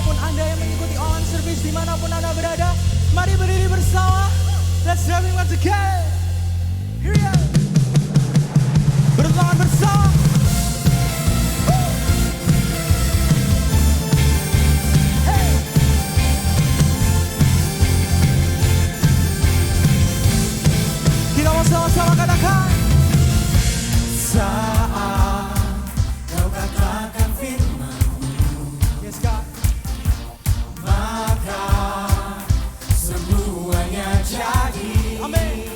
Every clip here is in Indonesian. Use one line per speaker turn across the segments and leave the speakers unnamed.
maupun Anda yang mengikuti online service dimanapun Anda berada. Mari berdiri bersama. Let's have it once again. Here we go. Bertangan bersama. Hey. Kita mau sama-sama katakan. Saat kau katakan firman-Mu, yes God, maka semuanya jadi. Amin.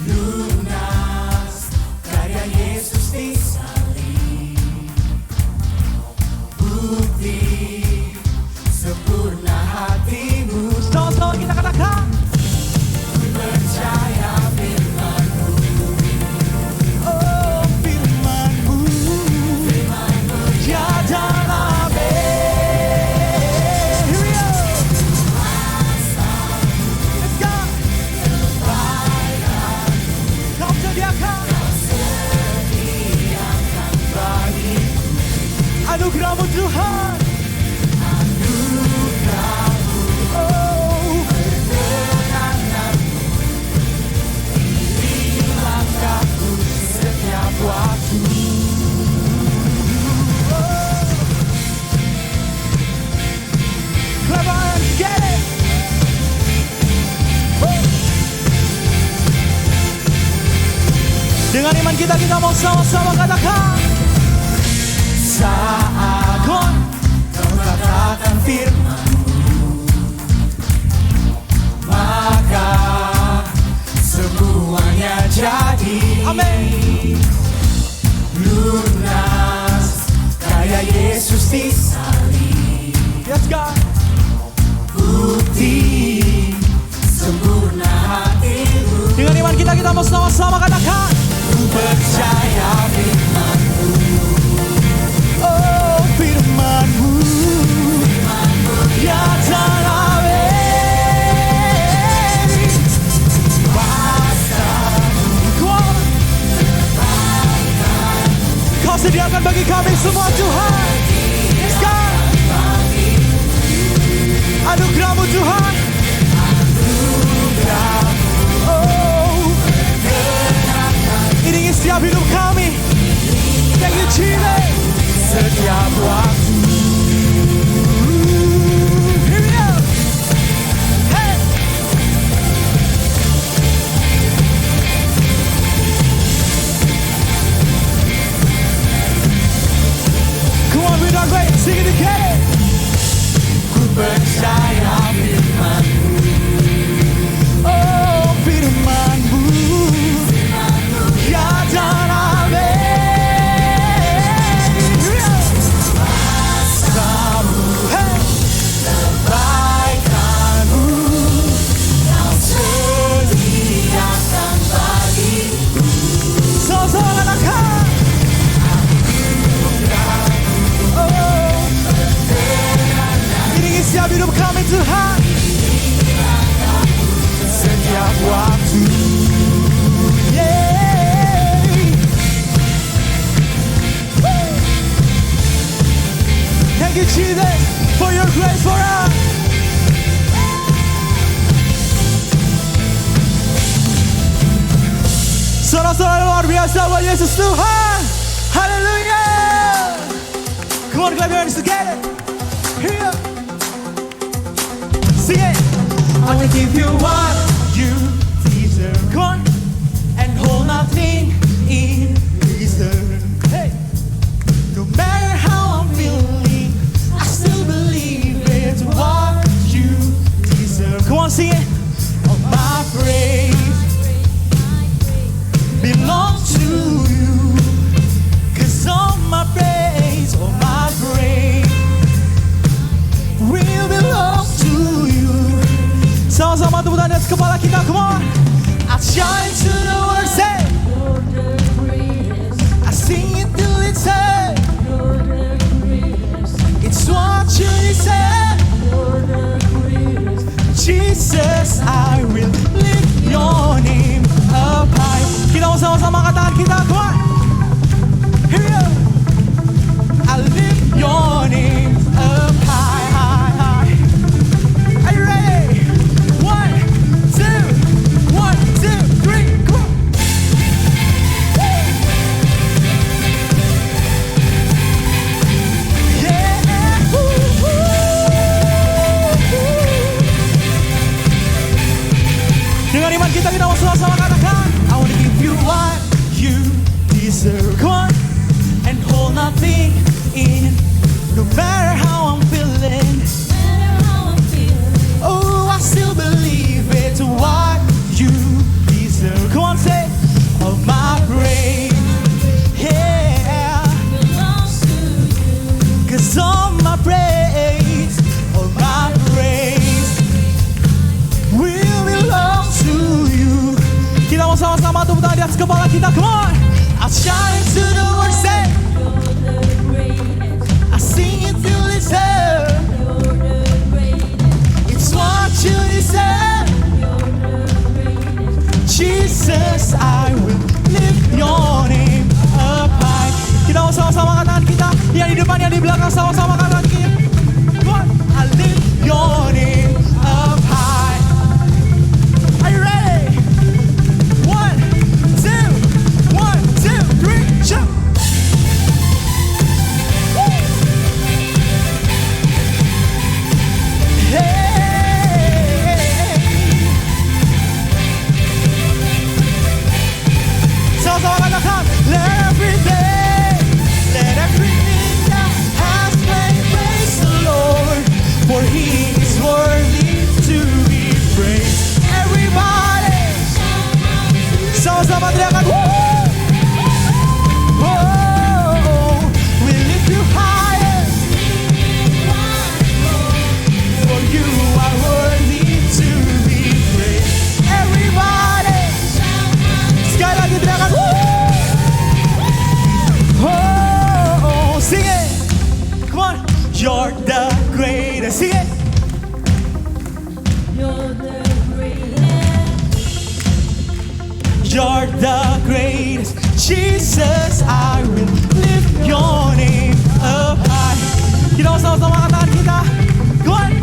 Lunas karya Yesus di salib, bukti sempurna hatimu. Sama-sama kita katakan. Percaya firman-Mu. Oh, firman-Mu. Firman-Mu ya dan amin. Here we go. Let's go. Kau sediakan bagi anugerah-Mu Tuhan. Anugerah-Mu. Oh, perkenankan-Mu di langkahku setiap waktu. Oh. Clap on hands, get it. Woo. Dengan iman kita mau sama-sama katakan. Saat kau katakan firman-Mu, maka semuanya jadi. Amin. Lunas karya Yesus di salib, yes God, bukti sempurna hatimu. Dengan iman kita mau sama-sama katakan. Ku percaya firman-Mu. Oh, firman-Mu. Firman-Mu ya dan amin. Kuasa-Mu Kau sediakan bagi kami semua Tuhan. Yes God. Anugerah-Mu Tuhan. Anugerah-Mu. Oh, iringi setiap hidup kami. Thank you Jesus. Setiap waktu. Here we go. Hey. Come on, we're not great. Sing it together. Ku percaya firman-Mu. Oh, firman-Mu. Firman-Mu ya dan amin. Kuasa-Mu, hey. Kebaikan-Mu Kau sediakan bagiku. Sama-sama katakan. Oh, iringi setiap hidup kami Tuhan. Setiap waktu. Yeah. Woo. Thank you Jesus for your grace for us. Saudara-saudara luar biasa buat Yesus Tuhan. Haleluya. Come on, clap your hands together. Here we go. Sing it. I will give you what you deserve. Come on. And hold nothing in reserve. Hey. No matter how I'm feeling, I still believe it's what you deserve. Come on, sing it. All my praise belongs to you. 'Cause all my praise will belong to you. Sama-sama tepuk tangan di atas kepala kita, come on. I shine to the world, say. I sing it till it's heard. It's what you deserve. Jesus, I will lift your name up high. Kita mau sama-sama katakan kita, come on. Here we go. I lift your name up high. I think in, no matter how I'm feeling, oh, I still believe it's what you deserve. Come on, say, all my praise, yeah, 'cause all my praise, all my praise will belong to you. Kita mau sama-sama tepuk tangan di atas kepala kita, come on. I'll shout into the world, say, I sing it till it's heard. It's what you deserve. Jesus, I will lift your name up high. Kita mau sama-sama katakan kita, yang di depan, yang di belakang, sama-sama katakan kita. Come on, I lift your name up high. Are you ready? 1, 2, 1, 2, 3, jump. Sama-sama katakan, let everything that has been praise the Lord, for He is worthy to be praised. Everybody, sama-sama teriakan, oh, we lift you higher, for you are worthy to be praised. Everybody, sekali lagi teriakan, oh, sing it, come on, you're the greatest, sing it.
You're the greatest.
You're the greatest, Jesus, I will lift your name up high. Kita mau sama-sama katakan kita, go on.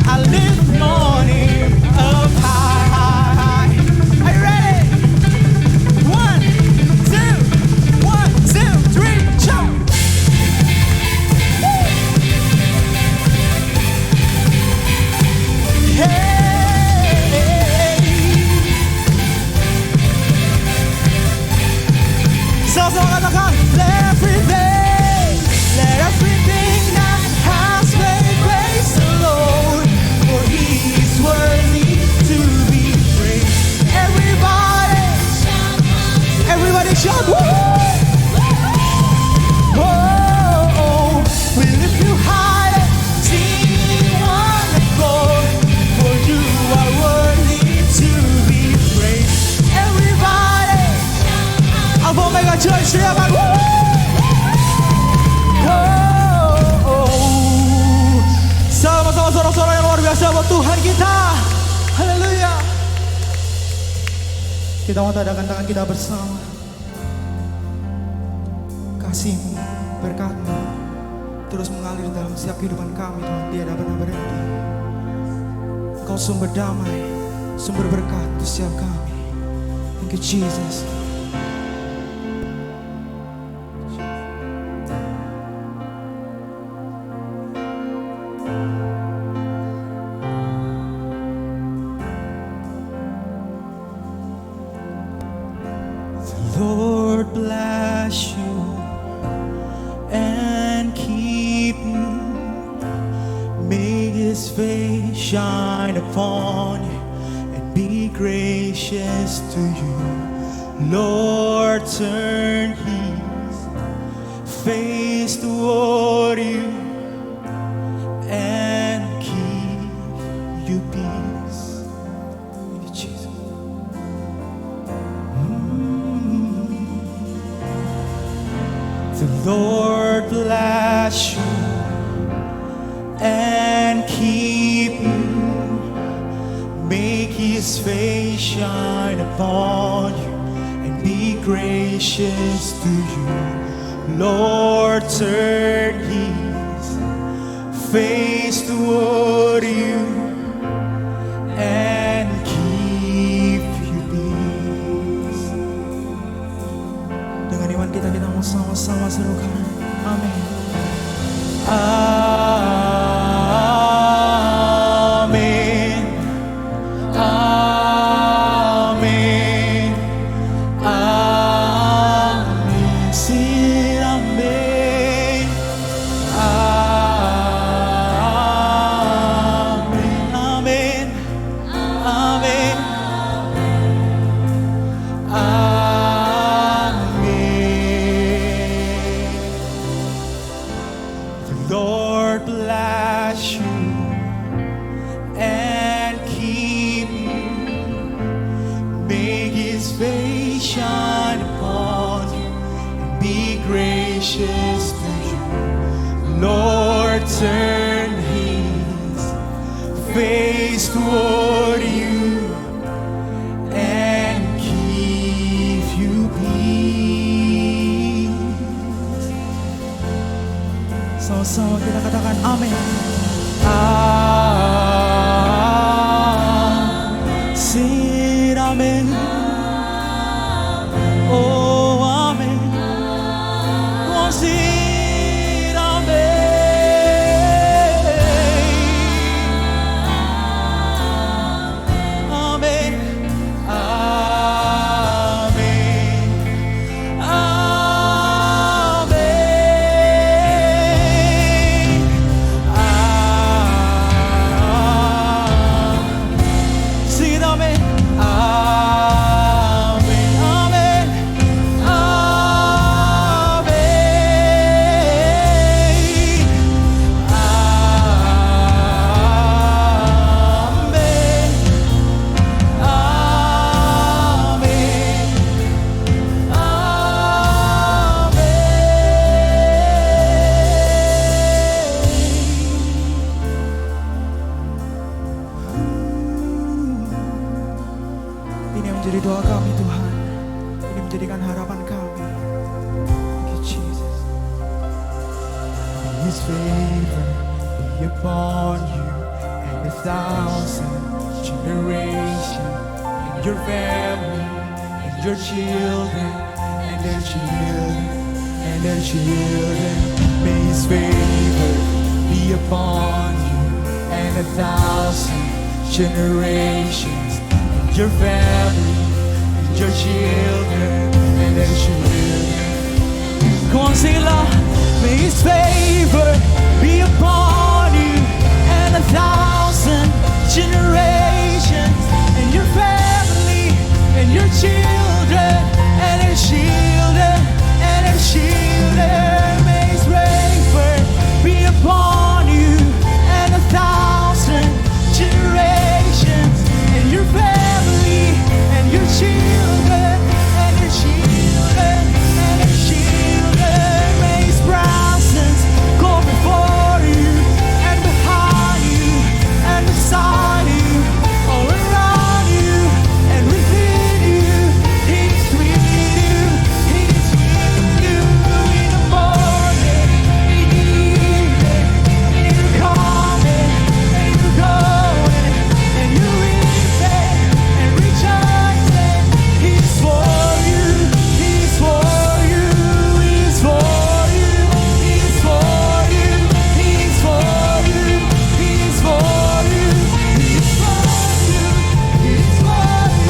I lift your name up high, high, high. Are you ready? 1, 2, 1, 2, 3, jump. Sama-sama katakan, let everything that has been praise the Lord, for He is worthy to be praised. Everybody shout, whoa, we lift you higher, sing one accord, for you are worthy to be praised. Everybody, Alpha Omega Church, teriakan, sama-sama sorak-sorak yang luar biasa buat Tuhan kita. Haleluya. Kita mau tadakan tangan kita bersama. Kasih-Mu, berkat-Mu terus mengalir dalam setiap kehidupan kami, Tuhan, tiada pernah berhenti. Engkau sumber damai, sumber berkat untuk setiap kami. Thank you, Jesus. Lord bless you and keep you. May His face shine upon you and be gracious to you. Lord, turn His face toward you and keep you peace. Thank you, Jesus. The Lord bless you and keep you. Make His face shine upon you and be gracious to you. Lord, turn His face toward you and keep you peace. Dengan iman kita mau sama-sama serukan. Amin. Amin. Amin. Amin. See be gracious to you. Lord, turn His face toward you and give you peace. Sama-sama kita katakan amin. Sing amen. Oh, amen. Oh, sing amen. Amen. Amen. Amen. Sing it, amen. Ini yang menjadi doa kami, Tuhan. Ini menjadikan harapan kami. Thank you, Jesus. May His favor be upon you and 1,000 generations, and your family, and your children, and their children, and their children. May His favor be upon you and 1,000 generations, your family, and your children, and their children. Come on, sing it loud. May His favor be upon you and 1,000 generations, and your family, and your children, and their children, and their children. May His favor be upon you and 1,000 generations, and your family, and your children, and your children, and your children. May His presence go before you and behind you and beside you, all around you and within you. He's with you, He's with you in the morning, in the evening, in the coming, and you're going, and you're weeping and rejoicing. He's for you, He's for you, He's for you, He's for you, He's for you, He's for you, He's for you, He's for you.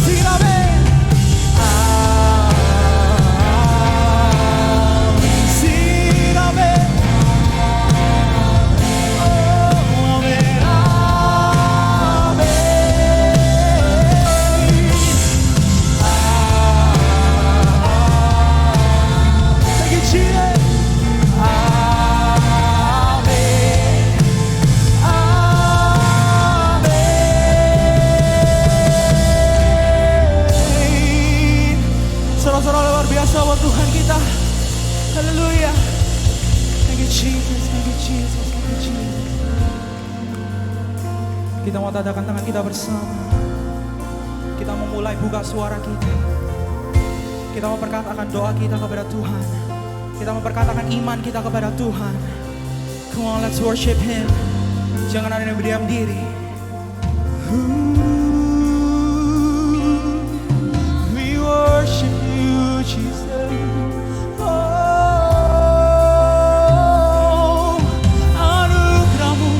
Sing it, amen. Sing it, amen. Oh, amen, amen. Thank you, Jesus. Amin. Saudara-saudara luar biasa buat Tuhan kita. Haleluya. Thank you, Jesus. Thank you, Jesus. Thank you, Jesus. Kita mau tadakan tangan kita bersama. Kita mau mulai buka suara kita. Kita mau perkatakan doa kita kepada Tuhan. Kita mau perkatakan iman kita kepada Tuhan. Come on, let's worship Him. Jangan ada yang berdiam diri. We worship you, Jesus. Oh, anugerah-Mu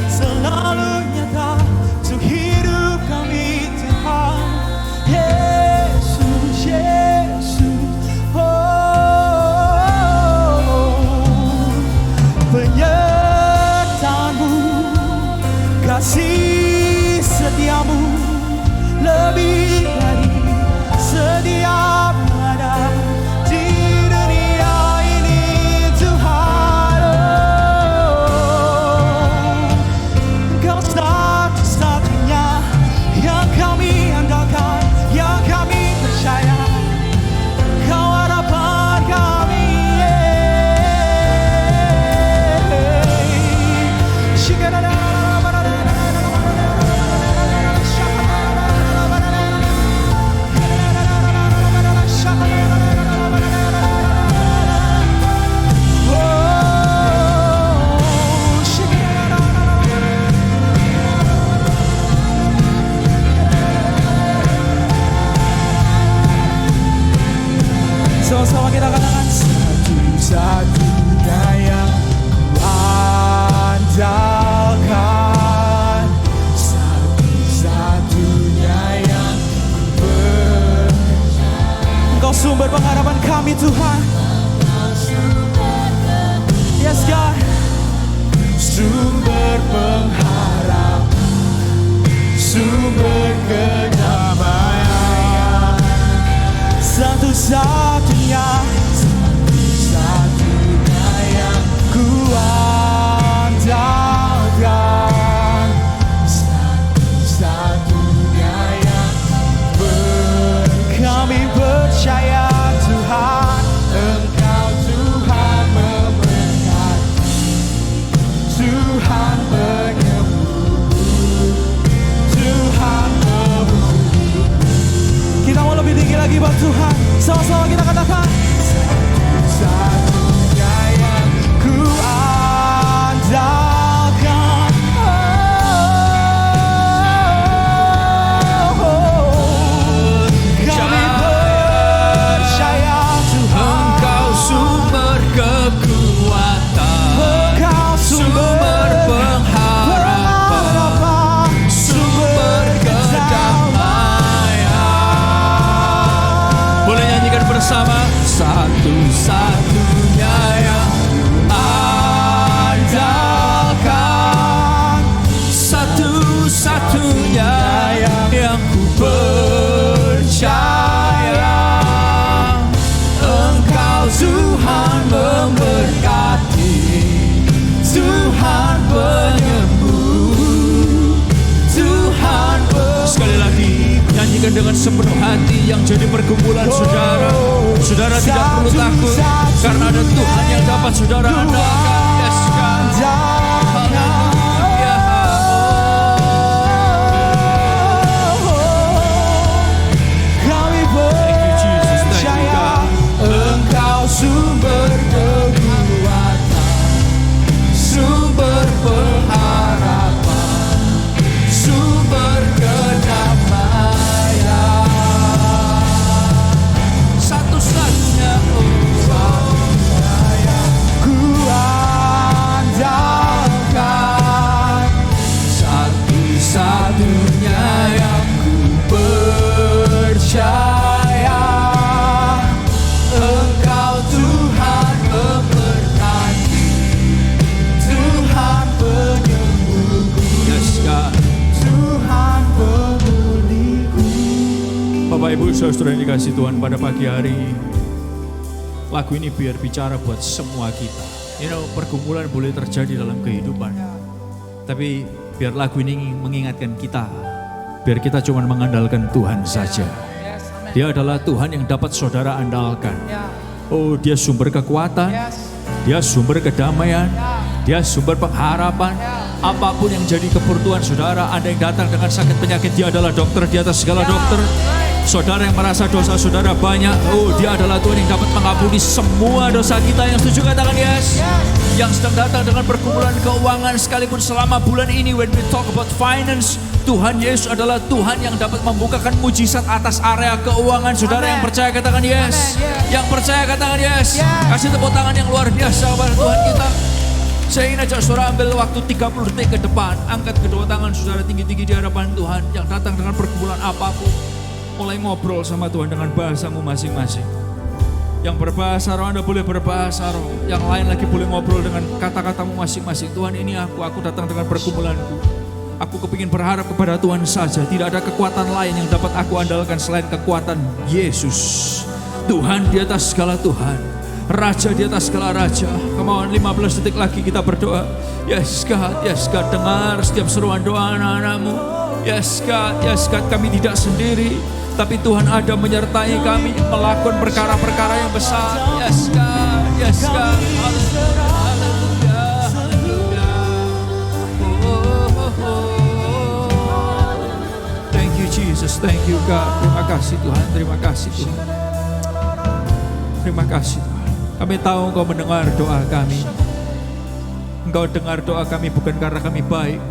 selalu nyata untuk hidup kami, Tuhan. Yesus, Yesus. Oh, penyertaan-Mu, kasih setia Sama-sama kita katakan satu-satunya yang ku andalkan, satu-satunya yang ku percaya. Engkau sumber pengharapan kami Tuhan. Yes God. Sumber pengharapan, sumber kedamaian, satu-satunya yang ku andalkan, satu-satunya yang kami percaya Tuhan, Engkau Tuhan memberkati, Tuhan penyembuh, Tuhan penyembuh. Kita mau lebih tinggi lagi buat Tuhan. Sama-sama kita katakan satu-satunya yang ku andalkan. Kami percaya Tuhan,
Engkau sumber kekuatan,
Engkau
sumber pengharapan, sumber kedamaian. Boleh nyanyikan bersama. Satu-satunya yang andalkan, satu-satunya yang ku percaya. Engkau Tuhan memberkati, Tuhan penyembuh, Tuhan sekali lagi nyanyikan dengan sepenuh hati yang jadi pergumulan saudara. Saudara tidak perlu takut karena ada Tuhan yang dapat saudara andalkan. Yes God. Haleluya.
kami percaya Engkau sumber kekuatan,
Sumber pengharapan, sumber kedamaian, satu-satunya
ku andalkan,
satu-satunya yang ku percaya. Engkau Tuhan memberkati, Tuhan penyembuh. Yes God.
Tuhan pemulihku.
Bapak Ibu Saudara yang dikasih Tuhan, pada pagi hari lagu ini biar bicara buat semua kita. Pergumulan boleh terjadi dalam kehidupan, tapi biar lagu ini mengingatkan kita, biar kita cuma mengandalkan Tuhan saja. Dia adalah Tuhan yang dapat saudara andalkan. Oh, Dia sumber kekuatan, Dia sumber kedamaian, Dia sumber pengharapan. Apapun yang jadi kebutuhan saudara, Anda yang datang dengan sakit penyakit, Dia adalah dokter di atas segala dokter. Saudara yang merasa dosa saudara banyak, oh Dia adalah Tuhan yang dapat mengampuni semua dosa kita. Yang setuju katakan yes. Yang sedang datang dengan pergumulan keuangan sekalipun selama bulan ini, when we talk about finance, Tuhan Yesus adalah Tuhan yang dapat membukakan mujizat atas area keuangan. Saudara yang percaya katakan yes. Yang percaya katakan yes. Kasih tepuk tangan yang luar biasa kepada Tuhan kita. Saya ingin ajak saudara ambil waktu 30 detik ke depan. Angkat kedua tangan saudara tinggi-tinggi di hadapan Tuhan. Yang datang dengan pergumulan apapun, mulai ngobrol sama Tuhan dengan bahasamu masing-masing. Yang berbahasa roh Anda boleh berbahasa roh. Yang lain lagi boleh ngobrol dengan kata-katamu masing-masing. Tuhan, ini aku datang dengan pergumulanku. Aku kepingin berharap kepada Tuhan saja. Tidak ada kekuatan lain yang dapat aku andalkan selain kekuatan Yesus. Tuhan di atas segala Tuhan, Raja di atas segala Raja. Kemauan 15 detik lagi kita berdoa. Yes God, dengar setiap seruan doa anak-anakmu. Yes God, kami tidak sendiri, tapi Tuhan ada menyertai kami melakukan perkara-perkara yang besar. Yes God, haleluya, haleluya. Thank you Jesus, thank you God. Terima kasih Tuhan, terima kasih Tuhan. Terima kasih Tuhan. Kami tahu Engkau mendengar doa kami. Engkau dengar doa kami bukan karena kami baik,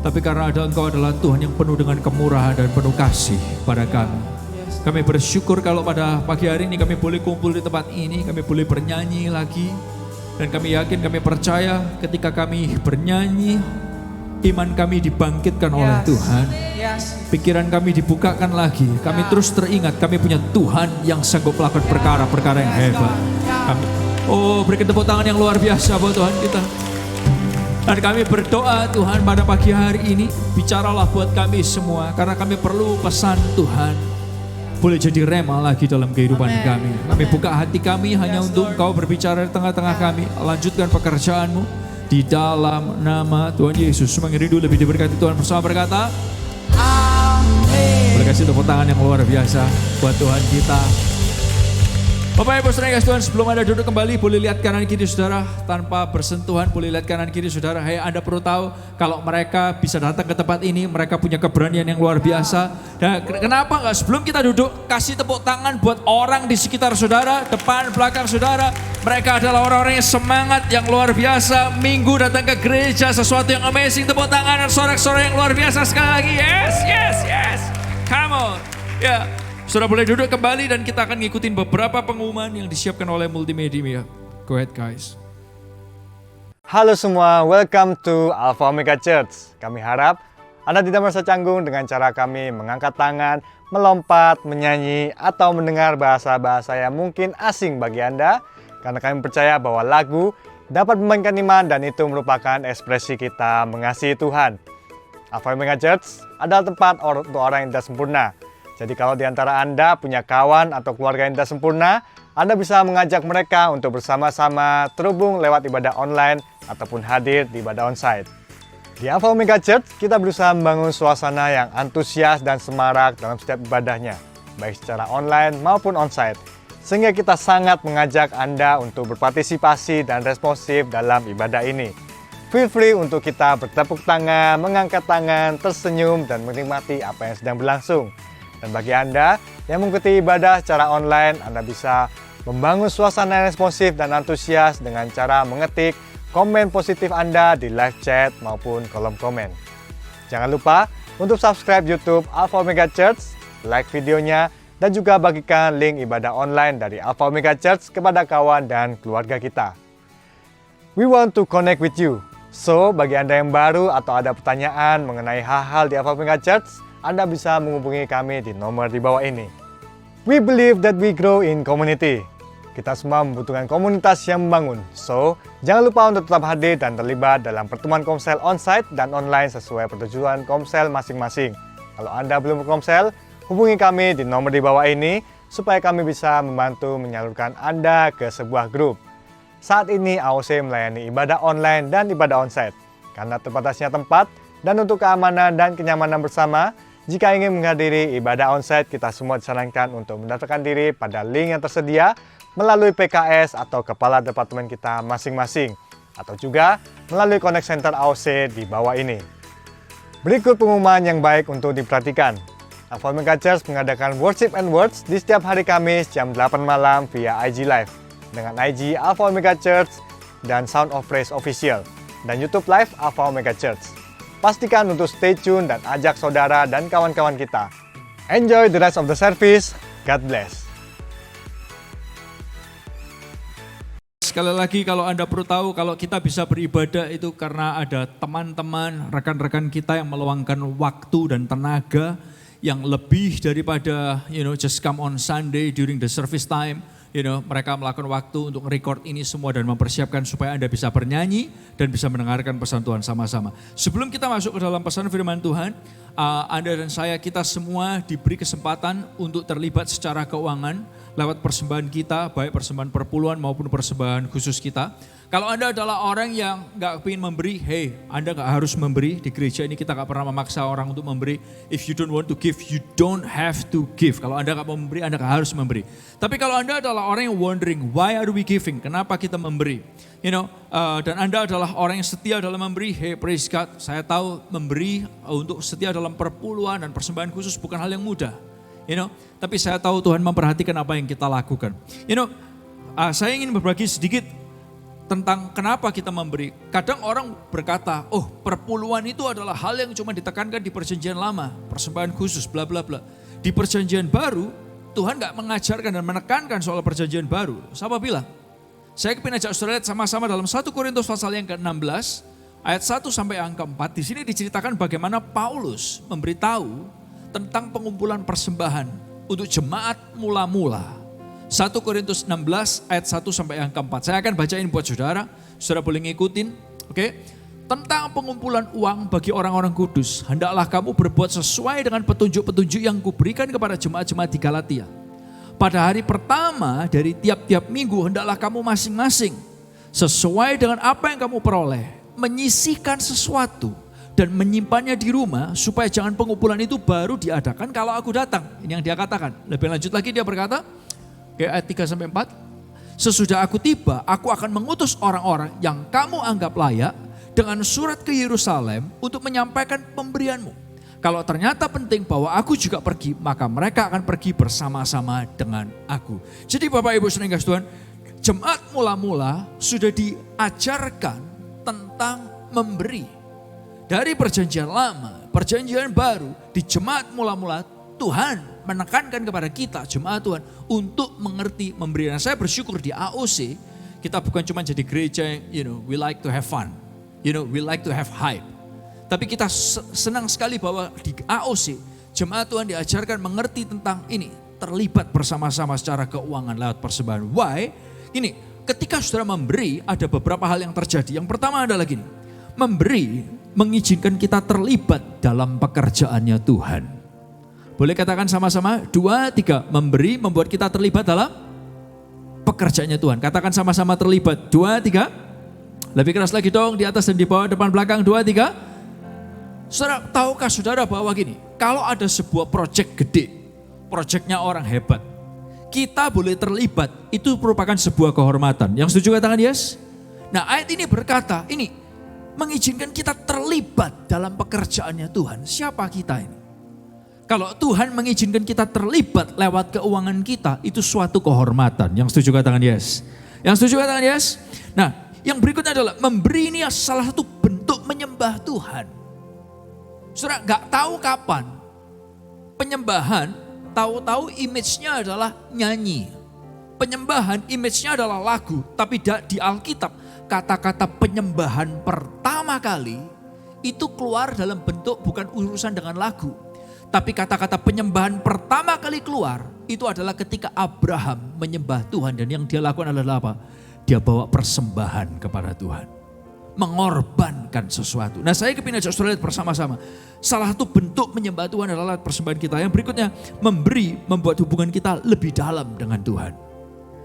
tapi karena Engkau adalah Tuhan yang penuh dengan kemurahan dan penuh kasih pada kami. Kami bersyukur kalau pada pagi hari ini kami boleh kumpul di tempat ini, kami boleh bernyanyi lagi. Dan kami yakin, kami percaya ketika kami bernyanyi, iman kami dibangkitkan oleh Tuhan. Pikiran kami dibukakan lagi. Kami terus teringat kami punya Tuhan yang sanggup melakukan perkara-perkara yang hebat. Berikan tepuk tangan yang luar biasa buat Tuhan kita. Dan kami berdoa Tuhan pada pagi hari ini, bicaralah buat kami semua. Karena kami perlu pesan Tuhan boleh jadi rema lagi dalam kehidupan kami. Kami buka hati kami hanya untuk Engkau berbicara di tengah-tengah kami. Lanjutkan pekerjaan-Mu di dalam nama Tuhan Yesus. Semakin rindu lebih diberkati Tuhan, bersama berkata amin. Boleh kasih tepuk tangan yang luar biasa buat Tuhan kita. Bapak Ibu saudara Tuhan, sebelum Anda duduk kembali, boleh lihat kanan kiri saudara tanpa bersentuhan, boleh lihat kanan kiri saudara. Anda perlu tahu kalau mereka bisa datang ke tempat ini, mereka punya keberanian yang luar biasa. Dan kenapa enggak sebelum kita duduk, kasih tepuk tangan buat orang di sekitar saudara, depan, belakang saudara. Mereka adalah orang-orang yang semangat, yang luar biasa. Minggu datang ke gereja, sesuatu yang amazing. Tepuk tangan dan sorak-sorak yang luar biasa sekali lagi. Yes. Come on. Ya. Saudara boleh duduk kembali dan kita akan ngikutin beberapa pengumuman yang disiapkan oleh multimedia. Go ahead guys.
Halo semua, welcome to Alpha Omega Church. Kami harap Anda tidak merasa canggung dengan cara kami mengangkat tangan, melompat, menyanyi, atau mendengar bahasa-bahasa yang mungkin asing bagi Anda. Karena kami percaya bahwa lagu dapat memainkan iman dan itu merupakan ekspresi kita mengasihi Tuhan. Alpha Omega Church adalah tempat untuk orang yang tidak sempurna. Jadi kalau di antara Anda punya kawan atau keluarga yang tidak sempurna, Anda bisa mengajak mereka untuk bersama-sama terhubung lewat ibadah online ataupun hadir di ibadah onsite. Di Alpha Omega Church, kita berusaha membangun suasana yang antusias dan semarak dalam setiap ibadahnya, baik secara online maupun onsite. Sehingga kita sangat mengajak Anda untuk berpartisipasi dan responsif dalam ibadah ini. Feel free untuk kita bertepuk tangan, mengangkat tangan, tersenyum, dan menikmati apa yang sedang berlangsung. Dan bagi Anda yang mengikuti ibadah secara online, Anda bisa membangun suasana yang responsif dan antusias dengan cara mengetik komen positif Anda di live chat maupun kolom komen. Jangan lupa untuk subscribe YouTube Alpha Omega Church, like videonya, dan juga bagikan link ibadah online dari Alpha Omega Church kepada kawan dan keluarga kita. We want to connect with you. So, bagi Anda yang baru atau ada pertanyaan mengenai hal-hal di Alpha Omega Church, Anda bisa menghubungi kami di nomor di bawah ini. We believe that we grow in community. Kita semua membutuhkan komunitas yang membangun. So, jangan lupa untuk tetap hadir dan terlibat dalam pertemuan komsel onsite dan online sesuai pertujuan komsel masing-masing. Kalau Anda belum berkomsel, hubungi kami di nomor di bawah ini supaya kami bisa membantu menyalurkan Anda ke sebuah grup. Saat ini AOC melayani ibadah online dan ibadah onsite. Karena terbatasnya tempat dan untuk keamanan dan kenyamanan bersama, jika ingin menghadiri ibadah onsite, kita semua disarankan untuk mendaftarkan diri pada link yang tersedia melalui PKS atau kepala departemen kita masing-masing, atau juga melalui Connect Center AOC di bawah ini. Berikut pengumuman yang baik untuk diperhatikan. Alpha Omega Church mengadakan Worship and Words di setiap hari Kamis jam 8 malam via IG Live dengan IG Alpha Omega Church dan Sound of Praise Official dan YouTube Live Alpha Omega Church. Pastikan untuk stay tune dan ajak saudara dan kawan-kawan kita. Enjoy the rest of the service. God bless.
Sekali lagi kalau Anda perlu tahu kalau kita bisa beribadah itu karena ada teman-teman, rekan-rekan kita yang meluangkan waktu dan tenaga yang lebih daripada just come on Sunday during the service time. Mereka melakukan waktu untuk record ini semua dan mempersiapkan supaya Anda bisa bernyanyi dan bisa mendengarkan pesan Tuhan sama-sama. Sebelum kita masuk ke dalam pesan firman Tuhan, Anda dan saya, kita semua diberi kesempatan untuk terlibat secara keuangan lewat persembahan kita, baik persembahan perpuluhan maupun persembahan khusus kita. Kalau Anda adalah orang yang gak ingin memberi, Anda gak harus memberi. Di gereja ini kita gak pernah memaksa orang untuk memberi. If you don't want to give, you don't have to give. Kalau Anda gak mau memberi, Anda gak harus memberi. Tapi kalau Anda adalah orang yang wondering, why are we giving? Kenapa kita memberi? Dan Anda adalah orang yang setia dalam memberi, praise God. Saya tahu memberi untuk setia dalam perpuluhan dan persembahan khusus bukan hal yang mudah. Tapi saya tahu Tuhan memperhatikan apa yang kita lakukan. Saya ingin berbagi sedikit tentang kenapa kita memberi. Kadang orang berkata, perpuluhan itu adalah hal yang cuma ditekankan di perjanjian lama, persembahan khusus, bla bla bla. Di perjanjian baru, Tuhan gak mengajarkan dan menekankan soal perjanjian baru. Siapa bilang? Saya kepin ajak saudara lihat sama-sama dalam 1 Korintus pasal yang ke-16 ayat 1 sampai angka 4. Di sini diceritakan bagaimana Paulus memberitahu tentang pengumpulan persembahan untuk jemaat mula-mula. 1 Korintus 16 ayat 1 sampai angka 4. Saya akan bacain buat saudara. Saudara boleh ngikutin. Oke. Tentang pengumpulan uang bagi orang-orang kudus, hendaklah kamu berbuat sesuai dengan petunjuk-petunjuk yang kuberikan kepada jemaat-jemaat di Galatia. Pada hari pertama dari tiap-tiap minggu, hendaklah kamu masing-masing sesuai dengan apa yang kamu peroleh, menyisihkan sesuatu dan menyimpannya di rumah, supaya jangan pengumpulan itu baru diadakan kalau aku datang. Ini yang dia katakan. Lebih lanjut lagi dia berkata, ayat 3-4, sesudah aku tiba, aku akan mengutus orang-orang yang kamu anggap layak dengan surat ke Yerusalem untuk menyampaikan pemberianmu. Kalau ternyata penting bahwa aku juga pergi, maka mereka akan pergi bersama-sama dengan aku. Jadi Bapak Ibu saudara yang kasih Tuhan, jemaat mula-mula sudah diajarkan tentang memberi. Dari perjanjian lama, perjanjian baru, di jemaat mula-mula Tuhan menekankan kepada kita jemaat Tuhan untuk mengerti memberi. Dan saya bersyukur di AOC kita bukan cuma jadi gereja yang we like to have fun. We like to have hype. Tapi kita senang sekali bahwa di AOC, jemaat Tuhan diajarkan mengerti tentang ini. Terlibat bersama-sama secara keuangan lewat persembahan. Why? Ini, ketika saudara memberi, ada beberapa hal yang terjadi. Yang pertama adalah gini, memberi mengizinkan kita terlibat dalam pekerjaannya Tuhan. Boleh katakan sama-sama, 2, 3, memberi membuat kita terlibat dalam pekerjaannya Tuhan. Katakan sama-sama terlibat, 2, 3. Lebih keras lagi dong, di atas dan di bawah, depan belakang, 2, 3. Saudara, tahukah saudara bahwa gini, kalau ada sebuah proyek gede, proyeknya orang hebat, kita boleh terlibat, itu merupakan sebuah kehormatan. Yang setuju katakan yes? Nah ayat ini berkata, ini mengizinkan kita terlibat dalam pekerjaannya Tuhan. Siapa kita ini? Kalau Tuhan mengizinkan kita terlibat lewat keuangan kita, itu suatu kehormatan. Yang setuju katakan yes? Yang setuju katakan yes? Nah, yang berikutnya adalah memberi ini salah satu bentuk menyembah Tuhan. Saudara gak tahu kapan penyembahan, tahu-tahu image-nya adalah nyanyi. Penyembahan image-nya adalah lagu, tapi di Alkitab kata-kata penyembahan pertama kali itu keluar dalam bentuk bukan urusan dengan lagu. Tapi kata-kata penyembahan pertama kali keluar itu adalah ketika Abraham menyembah Tuhan, dan yang dia lakukan adalah apa? Dia bawa persembahan kepada Tuhan. Mengorbankan sesuatu. Nah saya kepingin ajak saudara lihat bersama-sama. Salah satu bentuk menyembah Tuhan adalah persembahan kita. Yang berikutnya, memberi membuat hubungan kita lebih dalam dengan Tuhan.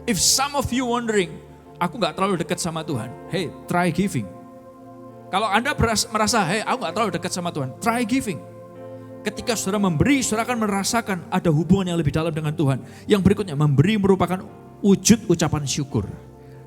If some of you wondering, aku gak terlalu dekat sama Tuhan. Hey, try giving. Kalau Anda merasa, hey aku gak terlalu dekat sama Tuhan, try giving. Ketika saudara memberi, saudara akan merasakan ada hubungan yang lebih dalam dengan Tuhan. Yang berikutnya, memberi merupakan wujud ucapan syukur.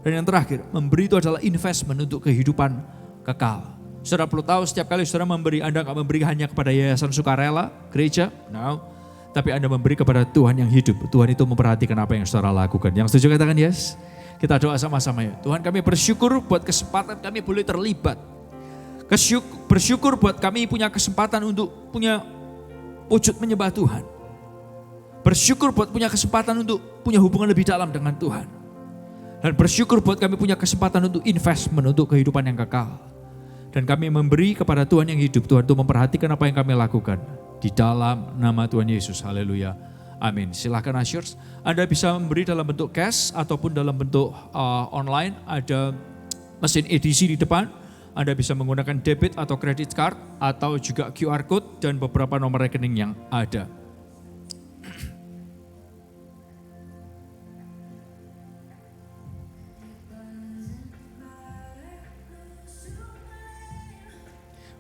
Dan yang terakhir, memberi itu adalah investment untuk kehidupan kekal. Saudara perlu tahu, setiap kali saudara memberi, Anda gak memberi hanya kepada yayasan sukarela, gereja, no. Tapi Anda memberi kepada Tuhan yang hidup. Tuhan itu memperhatikan apa yang saudara lakukan. Yang setuju katakan yes? Kita doa sama-sama ya. Tuhan, kami bersyukur buat kesempatan kami boleh terlibat. Bersyukur buat kami punya kesempatan untuk punya wujud menyembah Tuhan. Bersyukur buat punya kesempatan untuk punya hubungan lebih dalam dengan Tuhan. Dan bersyukur buat kami punya kesempatan untuk investment, untuk kehidupan yang kekal. Dan kami memberi kepada Tuhan yang hidup. Tuhan itu memperhatikan apa yang kami lakukan. Di dalam nama Tuhan Yesus. Haleluya. Amin. Silahkan ushers. Anda bisa memberi dalam bentuk cash ataupun dalam bentuk online. Ada mesin edisi di depan. Anda bisa menggunakan debit atau credit card. Atau juga QR code dan beberapa nomor rekening yang ada.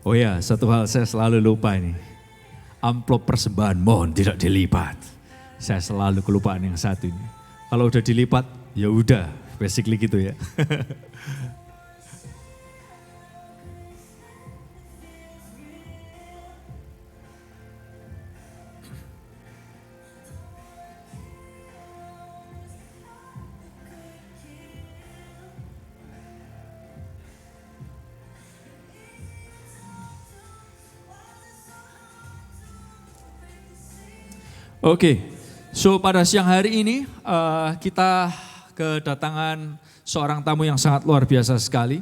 Oh ya, satu hal saya selalu lupa ini. Amplop persembahan mohon tidak dilipat. Saya selalu kelupaan yang satu ini. Kalau udah dilipat, ya udah, basically gitu ya. Oke, So pada siang hari ini kita kedatangan seorang tamu yang sangat luar biasa sekali.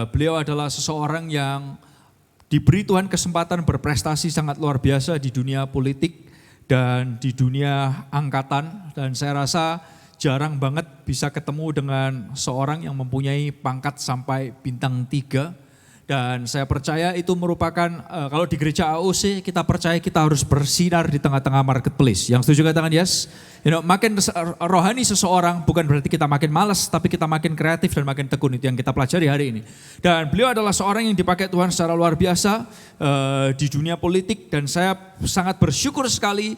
Beliau adalah seseorang yang diberi Tuhan kesempatan berprestasi sangat luar biasa di dunia politik dan di dunia angkatan. Dan saya rasa jarang banget bisa ketemu dengan seorang yang mempunyai pangkat sampai bintang 3. Dan saya percaya itu merupakan, kalau di gereja AOC kita percaya kita harus bersinar di tengah-tengah marketplace. Yang setuju katakan yes? Makin rohani seseorang bukan berarti kita makin malas, tapi kita makin kreatif dan makin tekun. Itu yang kita pelajari hari ini. Dan beliau adalah seorang yang dipakai Tuhan secara luar biasa di dunia politik. Dan saya sangat bersyukur sekali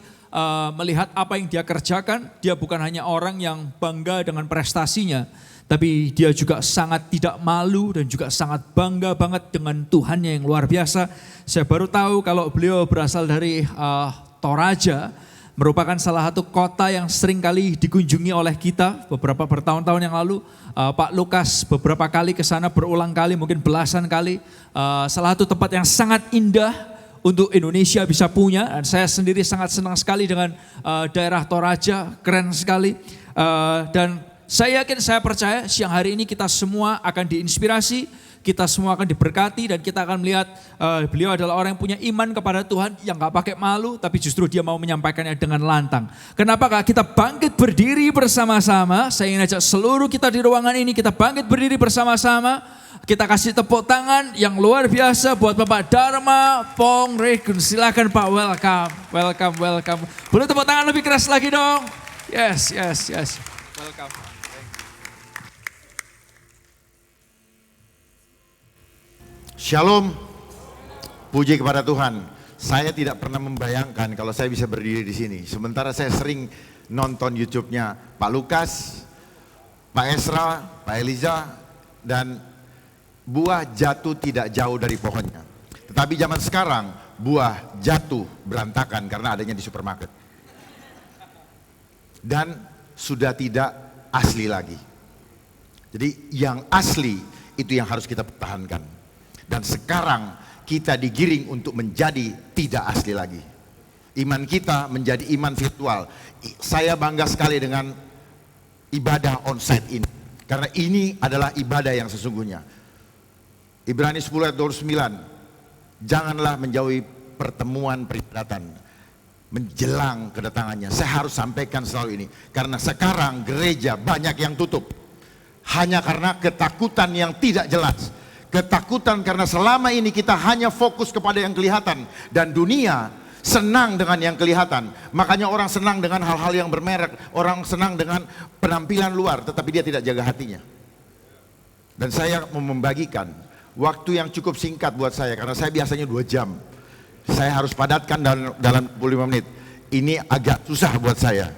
melihat apa yang dia kerjakan. Dia bukan hanya orang yang bangga dengan prestasinya, tapi dia juga sangat tidak malu dan juga sangat bangga banget dengan Tuhannya yang luar biasa. Saya baru tahu kalau beliau berasal dari Toraja, merupakan salah satu kota yang sering kali dikunjungi oleh kita beberapa bertahun-tahun yang lalu. Pak Lukas beberapa kali ke sana, berulang kali, mungkin belasan kali. Salah satu tempat yang sangat indah untuk Indonesia bisa punya. Dan saya sendiri sangat senang sekali dengan daerah Toraja, keren sekali. Dan saya yakin, saya percaya siang hari ini kita semua akan diinspirasi, kita semua akan diberkati dan kita akan melihat beliau adalah orang yang punya iman kepada Tuhan yang gak pakai malu, tapi justru dia mau menyampaikannya dengan lantang. Kenapa gak kita bangkit berdiri bersama-sama? Saya ingin ajak seluruh kita di ruangan ini, kita bangkit berdiri bersama-sama. Kita kasih tepuk tangan yang luar biasa buat Bapak Dharma Pongrekun. Silakan Pak, welcome. Boleh tepuk tangan lebih keras lagi dong? Yes. Welcome.
Shalom, puji kepada Tuhan. Saya tidak pernah membayangkan kalau saya bisa berdiri di sini. Sementara saya sering nonton YouTube-nya Pak Lukas, Pak Esra, Pak Eliza, dan buah jatuh tidak jauh dari pohonnya. Tetapi zaman sekarang buah jatuh berantakan karena adanya di supermarket. Dan sudah tidak asli lagi. Jadi yang asli itu yang harus kita pertahankan. Dan sekarang kita digiring untuk menjadi tidak asli lagi. Iman kita menjadi iman virtual. Saya bangga sekali dengan ibadah onsite ini. Karena ini adalah ibadah yang sesungguhnya. Ibrani 10 ayat 29. Janganlah menjauhi pertemuan peribadatan menjelang kedatangannya. Saya harus sampaikan selalu ini. Karena sekarang gereja banyak yang tutup. Hanya karena ketakutan yang tidak jelas. Ketakutan karena selama ini kita hanya fokus kepada yang kelihatan. Dan dunia senang dengan yang kelihatan. Makanya orang senang dengan hal-hal yang bermerek. Orang senang dengan penampilan luar, tetapi dia tidak jaga hatinya. Dan saya mau membagikan waktu yang cukup singkat buat saya. Karena saya biasanya 2 jam. Saya harus padatkan dalam 25 menit. Ini agak susah buat saya.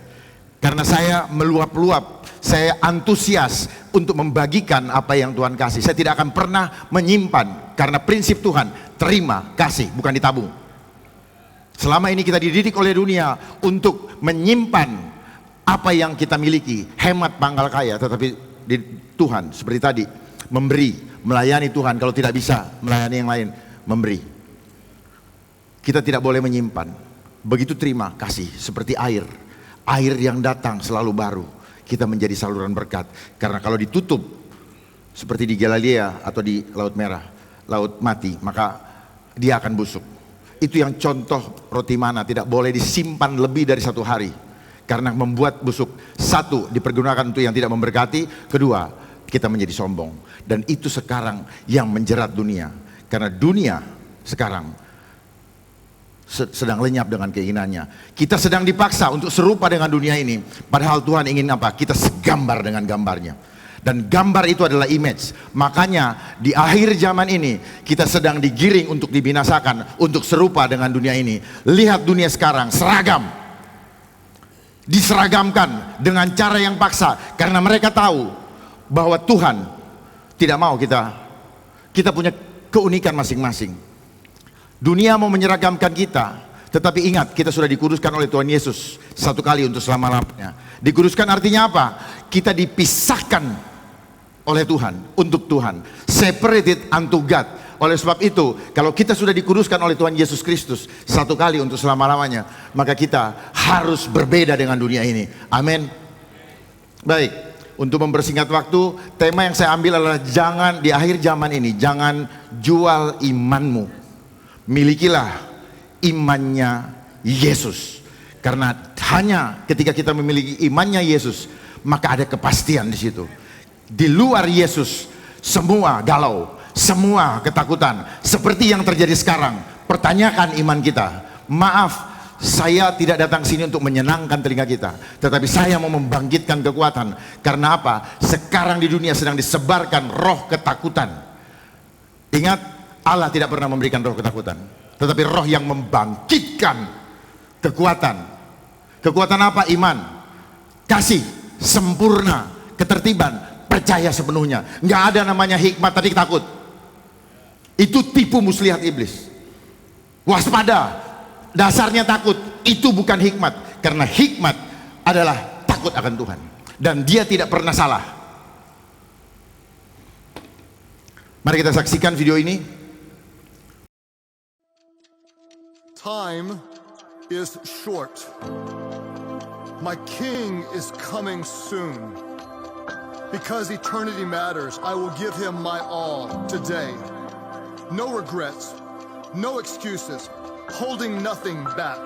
Karena saya meluap-luap. Saya antusias untuk membagikan apa yang Tuhan kasih. Saya tidak akan pernah menyimpan. Karena prinsip Tuhan, terima, kasih, bukan ditabung. Selama ini kita dididik oleh dunia untuk menyimpan apa yang kita miliki. Hemat pangkal kaya, tetapi di Tuhan seperti tadi, memberi, melayani Tuhan. Kalau tidak bisa melayani yang lain, memberi. Kita tidak boleh menyimpan. Begitu terima, kasih, seperti air. Air yang datang selalu baru. Kita menjadi saluran berkat. Karena kalau ditutup seperti di Galilea atau di Laut Merah, Laut Mati, maka dia akan busuk. Itu yang contoh roti mana tidak boleh disimpan lebih dari 1 hari. Karena membuat busuk. 1, dipergunakan untuk yang tidak memberkati. 2, kita menjadi sombong. Dan itu sekarang yang menjerat dunia. Karena dunia sekarang sedang lenyap dengan keinginannya. Kita sedang dipaksa untuk serupa dengan dunia ini. Padahal Tuhan ingin apa? Kita segambar dengan gambarnya. Dan gambar itu adalah image. Makanya di akhir zaman ini kita sedang digiring untuk dibinasakan, untuk serupa dengan dunia ini. Lihat dunia sekarang, seragam. Diseragamkan dengan cara yang paksa. Karena mereka tahu bahwa Tuhan tidak mau kita punya keunikan masing-masing. Dunia mau menyeragamkan kita, tetapi ingat kita sudah dikuduskan oleh Tuhan Yesus 1 kali untuk selama-lamanya. Dikuduskan artinya apa? Kita dipisahkan oleh Tuhan, untuk Tuhan. Separated unto God. Oleh sebab itu, kalau kita sudah dikuduskan oleh Tuhan Yesus Kristus satu kali untuk selama-lamanya, maka kita harus berbeda dengan dunia ini. Amin. Baik, untuk mempersingkat waktu, tema yang saya ambil adalah jangan di akhir zaman ini, jangan jual imanmu. Milikilah imannya Yesus. Karena hanya ketika kita memiliki imannya Yesus, maka ada kepastian di situ. Di luar Yesus, semua galau, semua ketakutan, seperti yang terjadi sekarang. Pertanyakan iman kita. Maaf, saya tidak datang sini untuk menyenangkan telinga kita, tetapi saya mau membangkitkan kekuatan. Karena apa? Sekarang di dunia sedang disebarkan roh ketakutan. Ingat, Allah tidak pernah memberikan roh ketakutan, tetapi roh yang membangkitkan kekuatan. Kekuatan apa? Iman, kasih, sempurna, ketertiban, percaya sepenuhnya. Nggak ada namanya hikmat tadi takut. Itu tipu muslihat iblis. Waspada, dasarnya takut. Itu bukan hikmat. Karena hikmat adalah takut akan Tuhan. Dan dia tidak pernah salah. Mari kita saksikan video ini.
Time is short. My king is coming soon. Because eternity matters, I will give him my all today. No regrets, no excuses, holding nothing back.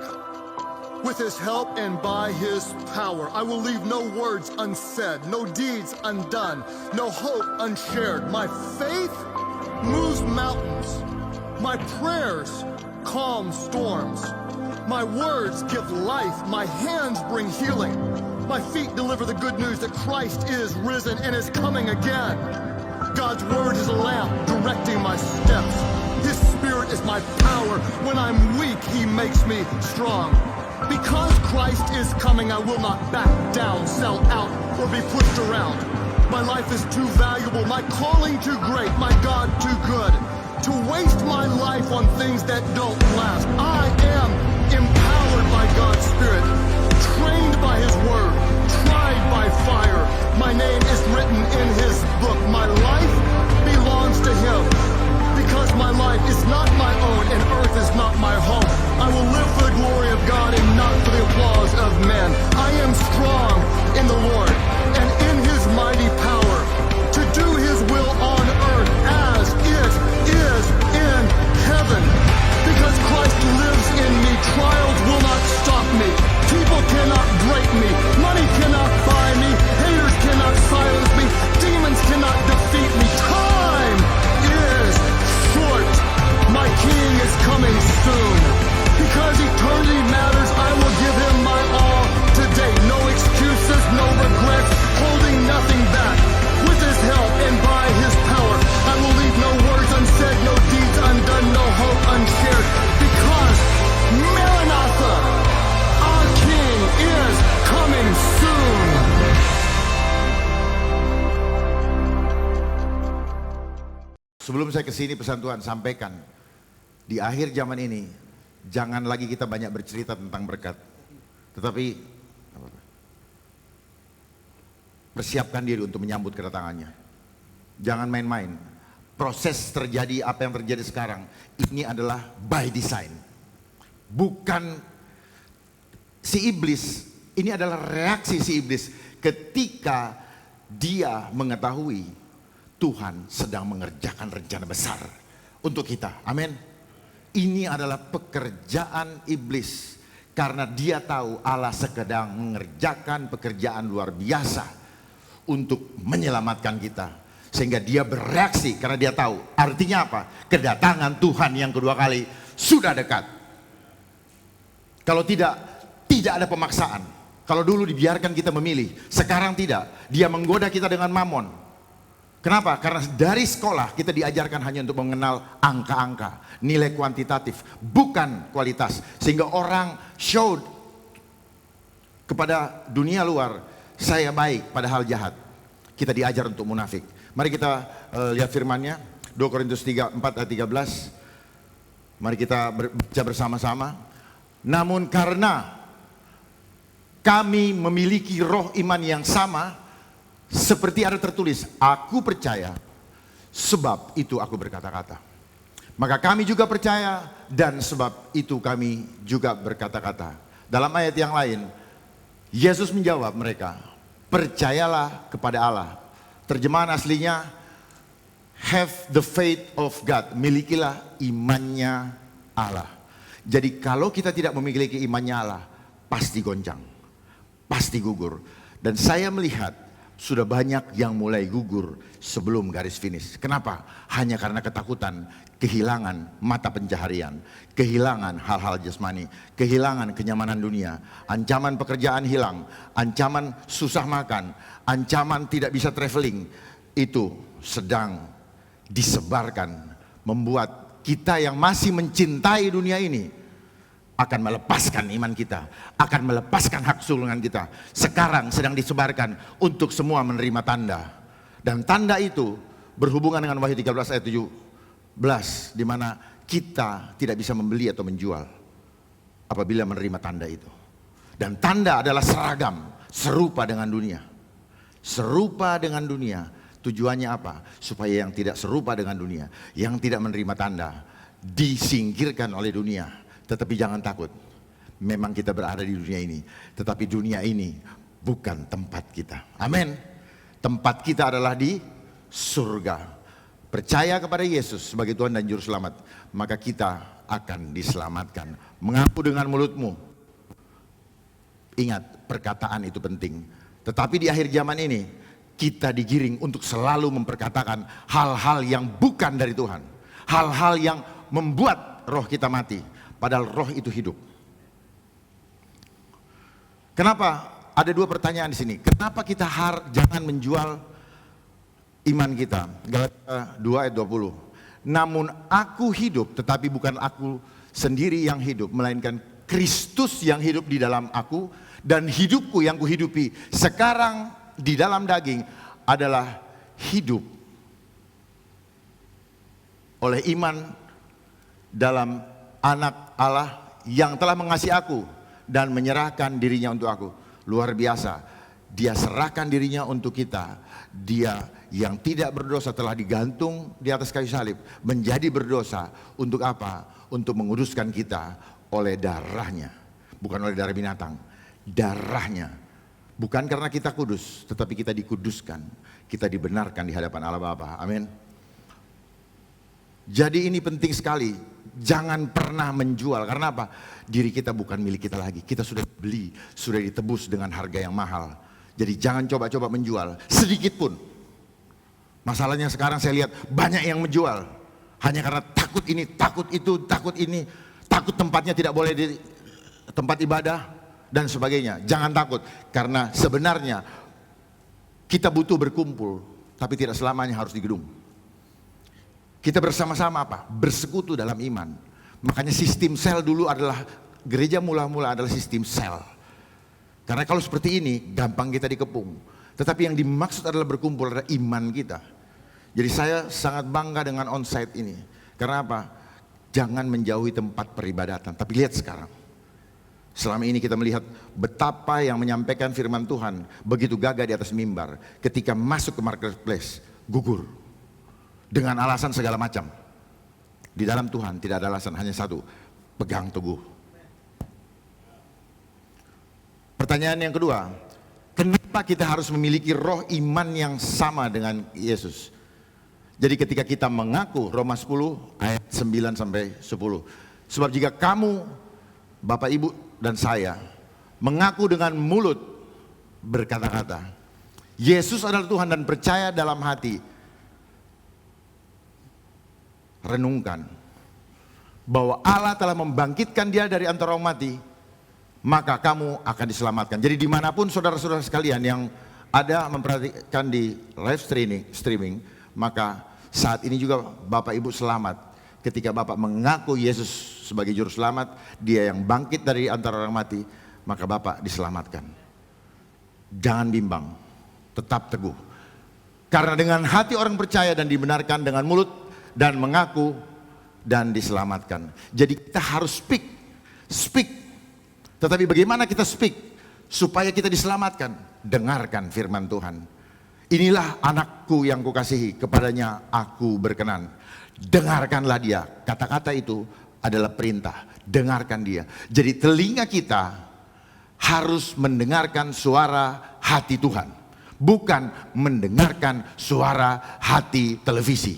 With his help and by his power, I will leave no words unsaid, no deeds undone, no hope unshared. My faith moves mountains. My prayers calm storms. My words give life. My hands bring healing. My feet deliver the good news that Christ is risen and is coming again. God's word is a lamp directing my steps. His spirit is my power. When I'm weak, he makes me strong. Because Christ is coming, I will not back down, sell out, or be pushed around. My life is too valuable, my calling too great, my God too good to waste my life on things that don't last. I am empowered by God's Spirit, trained by His Word, tried by fire. My name is written in His book. My life belongs to Him. Because my life is not my own and earth is not my home. I will live for the glory of God and not for the applause of men. I am strong in the Lord and in His mighty power to do His will on earth as it is in heaven. Because Christ lives in me, trials will not stop me. People cannot break me. Money cannot buy me. Haters cannot silence me. Demons cannot defeat me. Time is short. My King is coming soon. Because eternity matters, I will give Him my all today. No excuses, no regrets, holding nothing back. With His help and by His power, I will leave no words unsaid, no deeds undone, no hope unshared. Because Maranatha, our King is coming soon.
Sebelum saya kesini pesan Tuhan sampaikan, di akhir zaman ini jangan lagi kita banyak bercerita tentang berkat, tetapi persiapkan diri untuk menyambut kedatangannya. Jangan main-main. Proses terjadi apa yang terjadi sekarang ini adalah by design. Bukan si iblis, ini adalah reaksi si iblis ketika dia mengetahui Tuhan sedang mengerjakan rencana besar untuk kita. Amin. Ini adalah pekerjaan iblis karena dia tahu Allah sedang mengerjakan pekerjaan luar biasa untuk menyelamatkan kita. Sehingga dia bereaksi karena dia tahu artinya apa? Kedatangan Tuhan yang kedua kali sudah dekat. Kalau tidak ada pemaksaan. Kalau dulu dibiarkan kita memilih, sekarang tidak. Dia menggoda kita dengan mamon. Kenapa? Karena dari sekolah kita diajarkan hanya untuk mengenal angka-angka, nilai kuantitatif, bukan kualitas. Sehingga orang show kepada dunia luar, saya baik padahal jahat. Kita diajar untuk munafik. Mari kita lihat firman-Nya, 2 Korintus 4 ayat 13. Mari kita baca bersama-sama. Namun karena kami memiliki roh iman yang sama, seperti ada tertulis, aku percaya, sebab itu aku berkata-kata. Maka kami juga percaya dan sebab itu kami juga berkata-kata. Dalam ayat yang lain, Yesus menjawab mereka, percayalah kepada Allah. Terjemahan aslinya, have the faith of God. Milikilah imannya Allah. Jadi kalau kita tidak memiliki imannya Allah, pasti goncang, pasti gugur. Dan saya melihat sudah banyak yang mulai gugur sebelum garis finish. Kenapa? Hanya karena ketakutan, kehilangan mata pencaharian, kehilangan hal-hal jasmani, kehilangan kenyamanan dunia, ancaman pekerjaan hilang, ancaman susah makan, ancaman tidak bisa traveling. Itu sedang disebarkan, membuat kita yang masih mencintai dunia ini akan melepaskan iman kita, akan melepaskan hak sulungan kita. Sekarang sedang disebarkan untuk semua menerima tanda. Dan tanda itu berhubungan dengan Wahyu 13 ayat 17, di mana kita tidak bisa membeli atau menjual apabila menerima tanda itu. Dan tanda adalah seragam, serupa dengan dunia. Serupa dengan dunia. Tujuannya apa? Supaya yang tidak serupa dengan dunia, yang tidak menerima tanda, disingkirkan oleh dunia. Tetapi jangan takut, memang kita berada di dunia ini, tetapi dunia ini bukan tempat kita. Amin. Tempat kita adalah di surga. Percaya kepada Yesus sebagai Tuhan dan Juru Selamat, maka kita akan diselamatkan. Mengaku dengan mulutmu. Ingat, perkataan itu penting. Tetapi di akhir zaman ini, kita digiring untuk selalu memperkatakan hal-hal yang bukan dari Tuhan. Hal-hal yang membuat roh kita mati. Padahal roh itu hidup. Kenapa? Ada dua pertanyaan di sini. Kenapa kita jangan menjual iman kita? Galatia 2 ayat 20. Namun aku hidup, tetapi bukan aku sendiri yang hidup, melainkan Kristus yang hidup di dalam aku, dan hidupku yang kuhidupi sekarang di dalam daging adalah hidup oleh iman dalam Anak Allah yang telah mengasihi aku dan menyerahkan dirinya untuk aku. Luar biasa, dia serahkan dirinya untuk kita. Dia yang tidak berdosa telah digantung di atas kayu salib, menjadi berdosa untuk apa? Untuk menguduskan kita oleh darahnya, bukan oleh darah binatang, darahnya. Bukan karena kita kudus, tetapi kita dikuduskan, kita dibenarkan di hadapan Allah Bapa. Amin. Jadi ini penting sekali. Jangan pernah menjual. Karena apa? Diri kita bukan milik kita lagi. Kita sudah beli, sudah ditebus dengan harga yang mahal. Jadi jangan coba-coba menjual sedikit pun. Masalahnya sekarang saya lihat banyak yang menjual hanya karena takut ini, takut itu, takut ini, takut tempatnya tidak boleh di tempat ibadah dan sebagainya. Jangan takut, karena sebenarnya kita butuh berkumpul, tapi tidak selamanya harus di gedung. Kita bersama-sama apa? Bersekutu dalam iman. Makanya sistem sel dulu adalah, gereja mula-mula adalah sistem sel. Karena kalau seperti ini gampang kita dikepung. Tetapi yang dimaksud adalah berkumpul adalah iman kita. Jadi saya sangat bangga dengan onsite ini. Karena apa? Jangan menjauhi tempat peribadatan. Tapi lihat sekarang. Selama ini kita melihat betapa yang menyampaikan firman Tuhan begitu gagah di atas mimbar. Ketika masuk ke marketplace, gugur. Dengan alasan segala macam. Di dalam Tuhan tidak ada alasan, hanya satu. Pegang teguh. Pertanyaan yang kedua. Kenapa kita harus memiliki roh iman yang sama dengan Yesus? Jadi ketika kita mengaku, Roma 10 ayat 9 sampai 10. Sebab jika kamu, Bapak Ibu dan saya, mengaku dengan mulut berkata-kata, Yesus adalah Tuhan dan percaya dalam hati, renungkan bahwa Allah telah membangkitkan dia dari antara orang mati, maka kamu akan diselamatkan. Jadi dimanapun saudara-saudara sekalian yang ada memperhatikan di live streaming, maka saat ini juga Bapak Ibu selamat. Ketika Bapak mengaku Yesus sebagai Juru Selamat, dia yang bangkit dari antara orang mati, maka Bapak diselamatkan. Jangan bimbang, tetap teguh. Karena dengan hati orang percaya dan dibenarkan, dengan mulut dan mengaku dan diselamatkan. Jadi kita harus speak. Tetapi bagaimana kita speak supaya kita diselamatkan? Dengarkan firman Tuhan. Inilah anakku yang kukasihi, kepadanya aku berkenan. Dengarkanlah dia. Kata-kata itu adalah perintah. Dengarkan dia. Jadi telinga kita harus mendengarkan suara hati Tuhan. Bukan mendengarkan suara hati televisi.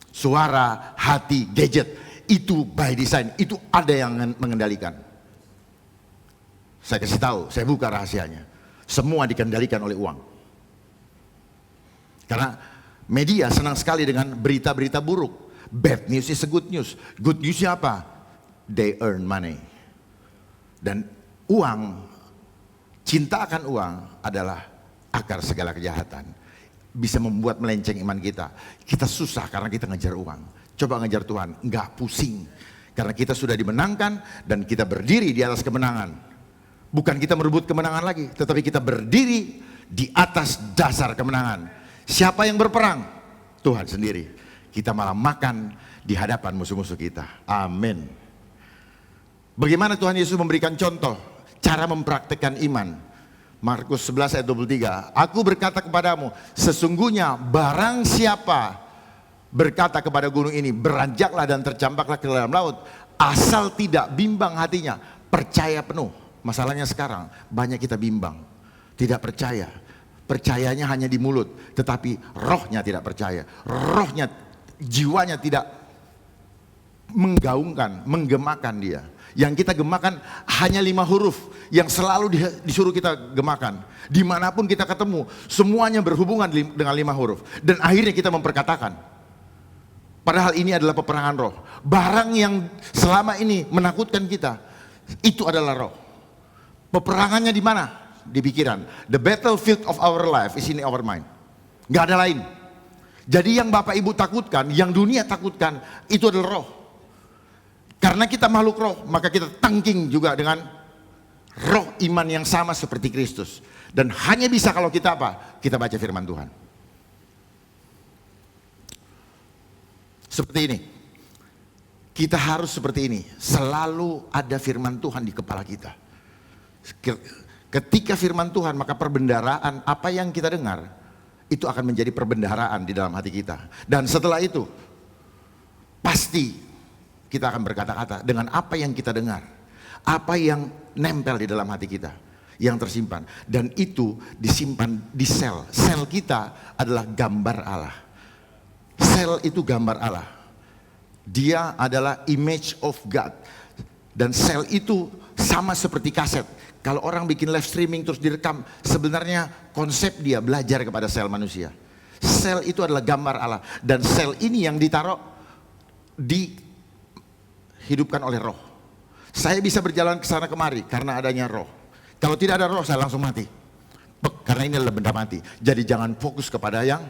Suara hati gadget. Itu by design. Itu ada yang mengendalikan. Saya kasih tahu, saya buka rahasianya. Semua dikendalikan oleh uang. Karena media senang sekali dengan berita-berita buruk. Bad news is a good news. Good news apa? They earn money. Dan uang, cinta akan uang adalah akar segala kejahatan. Bisa membuat melenceng iman kita. Kita susah karena kita ngejar uang. Coba ngejar Tuhan, enggak pusing. Karena kita sudah dimenangkan dan kita berdiri di atas kemenangan. Bukan kita merebut kemenangan lagi, tetapi kita berdiri di atas dasar kemenangan. Siapa yang berperang? Tuhan sendiri. Kita malah makan di hadapan musuh-musuh kita. Amin. Bagaimana Tuhan Yesus memberikan contoh cara mempraktekkan iman? Markus 11 ayat 23. Aku berkata kepadamu, sesungguhnya barang siapa berkata kepada gunung ini, beranjaklah dan tercampaklah ke dalam laut, asal tidak bimbang hatinya, percaya penuh. Masalahnya sekarang banyak kita bimbang, tidak percaya. Percayanya hanya di mulut, tetapi rohnya tidak percaya. Rohnya, jiwanya tidak menggaungkan, menggemakan dia. Yang kita gemakan hanya 5 huruf yang selalu disuruh kita gemakan. Dimanapun kita ketemu, semuanya berhubungan dengan 5 huruf. Dan akhirnya kita memperkatakan. Padahal ini adalah peperangan roh. Barang yang selama ini menakutkan kita, itu adalah roh. Peperangannya di mana? Di pikiran. The battlefield of our life is in our mind. Gak ada lain. Jadi yang Bapak Ibu takutkan, yang dunia takutkan, itu adalah roh. Karena kita makhluk roh, maka kita tangking juga dengan roh iman yang sama seperti Kristus. Dan hanya bisa kalau kita apa? Kita baca firman Tuhan. Seperti ini. Kita harus seperti ini. Selalu ada firman Tuhan di kepala kita. Ketika firman Tuhan, maka perbendaharaan apa yang kita dengar itu akan menjadi perbendaharaan di dalam hati kita. Dan setelah itu pasti kita akan berkata-kata dengan apa yang kita dengar, apa yang nempel di dalam hati kita, yang tersimpan. Dan itu disimpan di sel. Sel kita adalah gambar Allah. Sel itu gambar Allah. Dia adalah image of God. Dan sel itu sama seperti kaset. Kalau orang bikin live streaming terus direkam, sebenarnya konsep dia belajar kepada sel manusia. Sel itu adalah gambar Allah. Dan sel ini yang ditaruh, dihidupkan oleh roh. Saya bisa berjalan ke sana kemari karena adanya roh. Kalau tidak ada roh, saya langsung mati. Karena ini adalah benda mati. Jadi jangan fokus kepada yang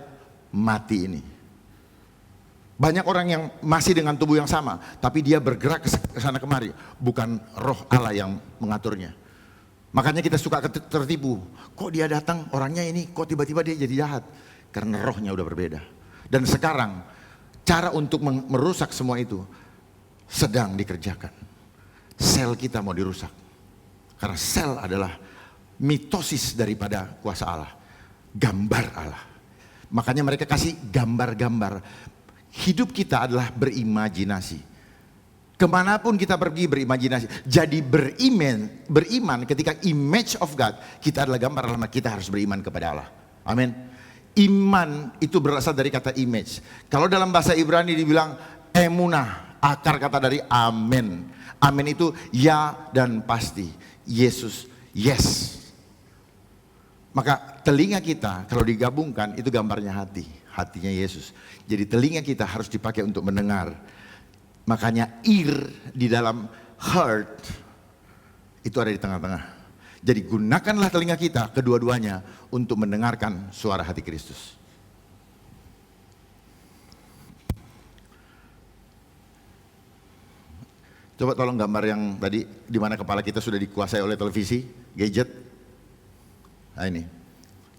mati ini. Banyak orang yang masih dengan tubuh yang sama, tapi dia bergerak ke sana kemari. Bukan roh Allah yang mengaturnya. Makanya kita suka tertipu. Kok dia datang orangnya ini, kok tiba-tiba dia jadi jahat? Karena rohnya udah berbeda. Dan sekarang cara untuk merusak semua itu sedang dikerjakan. Sel kita mau dirusak. Karena sel adalah mitosis daripada kuasa Allah. Gambar Allah. Makanya mereka kasih gambar-gambar. Hidup kita adalah berimajinasi. Kemanapun kita pergi berimajinasi. Jadi beriman ketika image of God, kita adalah gambar Allah, kita harus beriman kepada Allah. Amin. Iman itu berasal dari kata image. Kalau dalam bahasa Ibrani dibilang emunah, akar kata dari amin. Amin itu ya dan pasti. Yesus, yes. Maka telinga kita kalau digabungkan itu gambarnya hati. Hatinya Yesus. Jadi telinga kita harus dipakai untuk mendengar. Makanya ear di dalam heart itu ada di tengah-tengah. Jadi gunakanlah telinga kita kedua-duanya untuk mendengarkan suara hati Kristus. Coba tolong gambar yang tadi di mana kepala kita sudah dikuasai oleh televisi, gadget. Nah ini.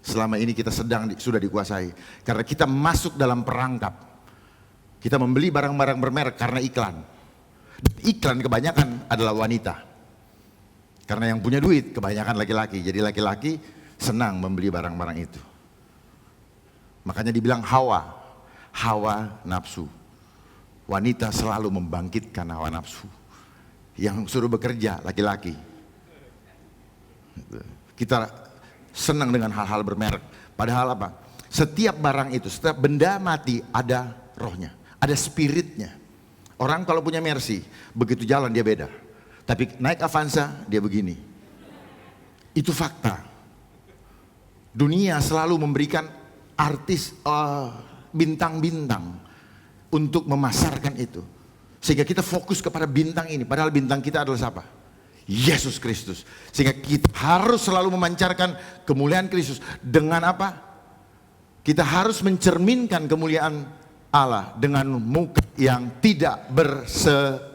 Selama ini kita sudah dikuasai karena kita masuk dalam perangkap. Kita membeli barang-barang bermerek karena iklan. Iklan kebanyakan adalah wanita. Karena yang punya duit kebanyakan laki-laki. Jadi laki-laki senang membeli barang-barang itu. Makanya dibilang hawa nafsu. Wanita selalu membangkitkan hawa nafsu. Yang suruh bekerja laki-laki. Kita senang dengan hal-hal bermerek. Padahal apa? Setiap barang itu, setiap benda mati ada rohnya, ada spiritnya. Orang kalau punya Mercy, begitu jalan dia beda. Tapi naik Avanza dia begini. Itu fakta. Dunia selalu memberikan artis bintang-bintang untuk memasarkan itu. Sehingga kita fokus kepada bintang ini. Padahal bintang kita adalah siapa? Yesus Kristus. Sehingga kita harus selalu memancarkan kemuliaan Kristus. Dengan apa? Kita harus mencerminkan kemuliaan Allah dengan muka yang tidak berselubung.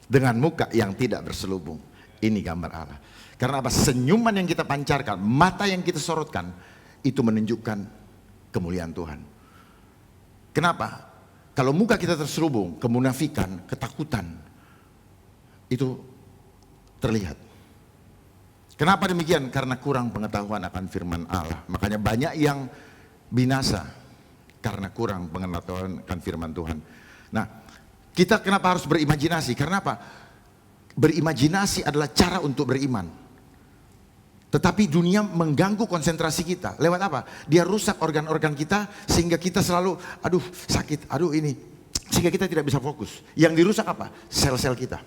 Dengan muka yang tidak berselubung. Ini gambar Allah. Karena apa? Senyuman yang kita pancarkan, mata yang kita sorotkan, itu menunjukkan kemuliaan Tuhan. Kenapa? Kalau muka kita terselubung, kemunafikan, ketakutan, itu terlihat. Kenapa demikian? Karena kurang pengetahuan akan firman Allah. Makanya banyak yang binasa karena kurang pengetahuan akan firman Tuhan. Nah, kita kenapa harus berimajinasi? Karena apa? Berimajinasi adalah cara untuk beriman. Tetapi dunia mengganggu konsentrasi kita. Lewat apa? Dia rusak organ-organ kita sehingga kita selalu, aduh sakit, aduh ini. Sehingga kita tidak bisa fokus. Yang dirusak apa? Sel-sel kita.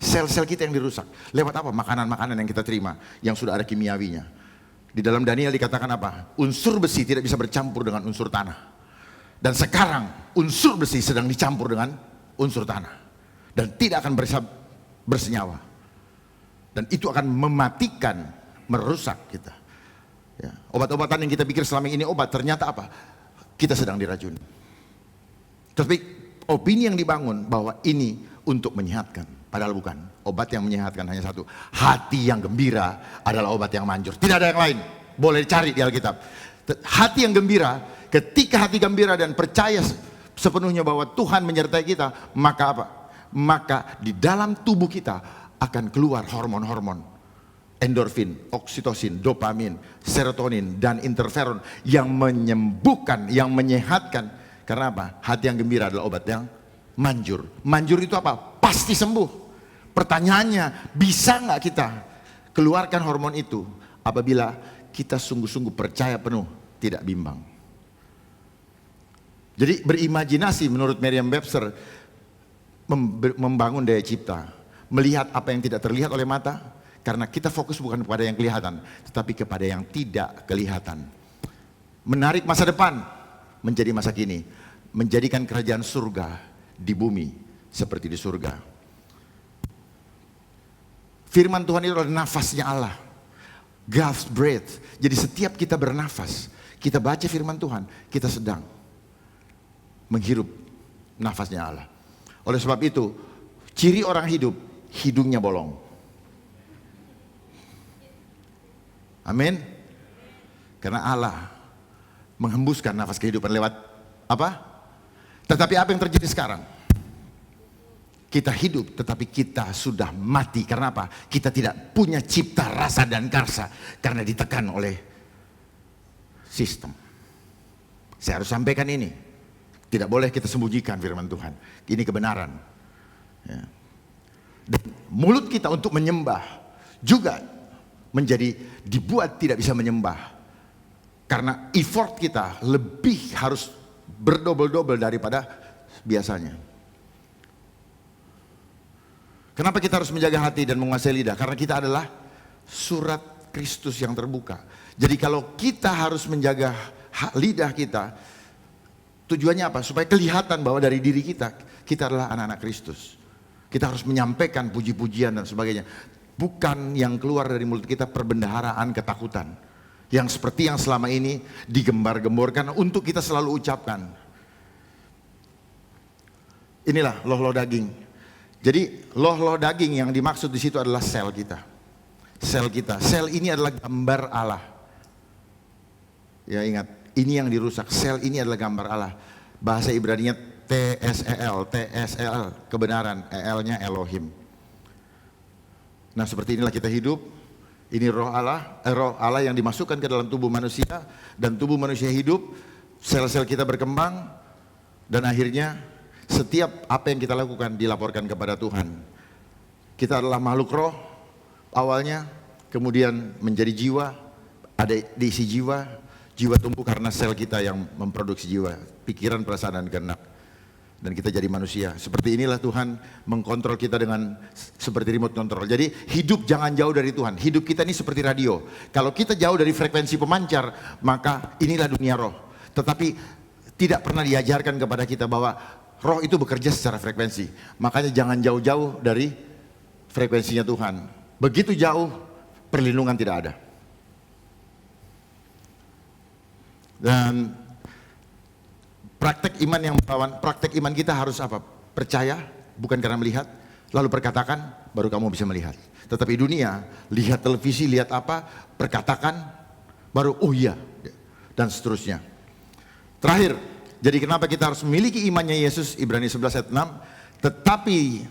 Sel-sel kita yang dirusak. Lewat apa? Makanan-makanan yang kita terima, yang sudah ada kimiawinya. Di dalam Daniel dikatakan apa? Unsur besi tidak bisa bercampur dengan unsur tanah. Dan sekarang unsur besi sedang dicampur dengan unsur tanah. Dan tidak akan bersenyawa. Dan itu akan mematikan, merusak kita. Ya. Obat-obatan yang kita pikir selama ini obat, ternyata apa? Kita sedang diracuni. Tapi opini yang dibangun bahwa ini untuk menyehatkan, padahal bukan. Obat yang menyehatkan hanya satu. Hati yang gembira adalah obat yang manjur. Tidak ada yang lain. Boleh dicari di Alkitab. Hati yang gembira, ketika hati gembira dan percaya sepenuhnya bahwa Tuhan menyertai kita, maka apa? Maka di dalam tubuh kita akan keluar hormon-hormon. Endorfin, oksitosin, dopamin, serotonin, dan interferon yang menyembuhkan, yang menyehatkan. Karena apa? Hati yang gembira adalah obat yang manjur. Manjur itu apa? Pasti sembuh. Pertanyaannya, bisa nggak kita keluarkan hormon itu apabila kita sungguh-sungguh percaya penuh, tidak bimbang. Jadi berimajinasi menurut Merriam-Webster membangun daya cipta, melihat apa yang tidak terlihat oleh mata. Karena kita fokus bukan kepada yang kelihatan, tetapi kepada yang tidak kelihatan. Menarik masa depan menjadi masa kini. Menjadikan kerajaan surga di bumi seperti di surga. Firman Tuhan itu adalah nafasnya Allah. God's breath. Jadi setiap kita bernafas, kita baca firman Tuhan, kita sedang menghirup nafasnya Allah. Oleh sebab itu, ciri orang hidup, hidungnya bolong. Amin. Karena Allah menghembuskan nafas kehidupan lewat apa? Tetapi apa yang terjadi sekarang? Kita hidup tetapi kita sudah mati. Karena apa? Kita tidak punya cipta rasa dan karsa karena ditekan oleh sistem. Saya harus sampaikan ini. Tidak boleh kita sembunyikan firman Tuhan. Ini kebenaran. Ya. Dan mulut kita untuk menyembah juga menjadi dibuat tidak bisa menyembah. Karena effort kita lebih harus berdobel-dobel daripada biasanya. Kenapa kita harus menjaga hati dan menguasai lidah? Karena kita adalah surat Kristus yang terbuka. Jadi kalau kita harus menjaga lidah kita, tujuannya apa? Supaya kelihatan bahwa dari diri kita, kita adalah anak-anak Kristus. Kita harus menyampaikan puji-pujian dan sebagainya. Bukan yang keluar dari mulut kita perbendaharaan ketakutan. Yang seperti yang selama ini digembar-gemborkan untuk kita selalu ucapkan. Inilah loh-loh daging. Jadi loh-loh daging yang dimaksud di situ adalah sel kita. Sel kita. Sel ini adalah gambar Allah. Ya ingat, ini yang dirusak. Sel ini adalah gambar Allah. Bahasa Ibraninya TSEL, kebenaran, EL-nya Elohim. Nah seperti inilah kita hidup, Ini roh Allah yang dimasukkan ke dalam tubuh manusia, dan tubuh manusia hidup, sel-sel kita berkembang, dan akhirnya setiap apa yang kita lakukan dilaporkan kepada Tuhan. Kita adalah makhluk roh awalnya, kemudian menjadi jiwa, ada diisi jiwa, jiwa tumbuh karena sel kita yang memproduksi jiwa, pikiran, perasaan, dan genap. Dan kita jadi manusia. Seperti inilah Tuhan mengkontrol kita dengan seperti remote control. Jadi hidup jangan jauh dari Tuhan. Hidup kita ini seperti radio. Kalau kita jauh dari frekuensi pemancar, maka inilah dunia roh. Tetapi tidak pernah diajarkan kepada kita bahwa roh itu bekerja secara frekuensi. Makanya jangan jauh-jauh dari frekuensinya Tuhan. Begitu jauh, perlindungan tidak ada. Dan praktek iman yang melawan, praktek iman kita harus apa? Percaya, bukan karena melihat, lalu perkatakan, baru kamu bisa melihat. Tetapi dunia, lihat televisi, lihat apa, perkatakan, baru oh iya, dan seterusnya. Terakhir, jadi kenapa kita harus memiliki imannya Yesus, Ibrani 11 ayat 6, tetapi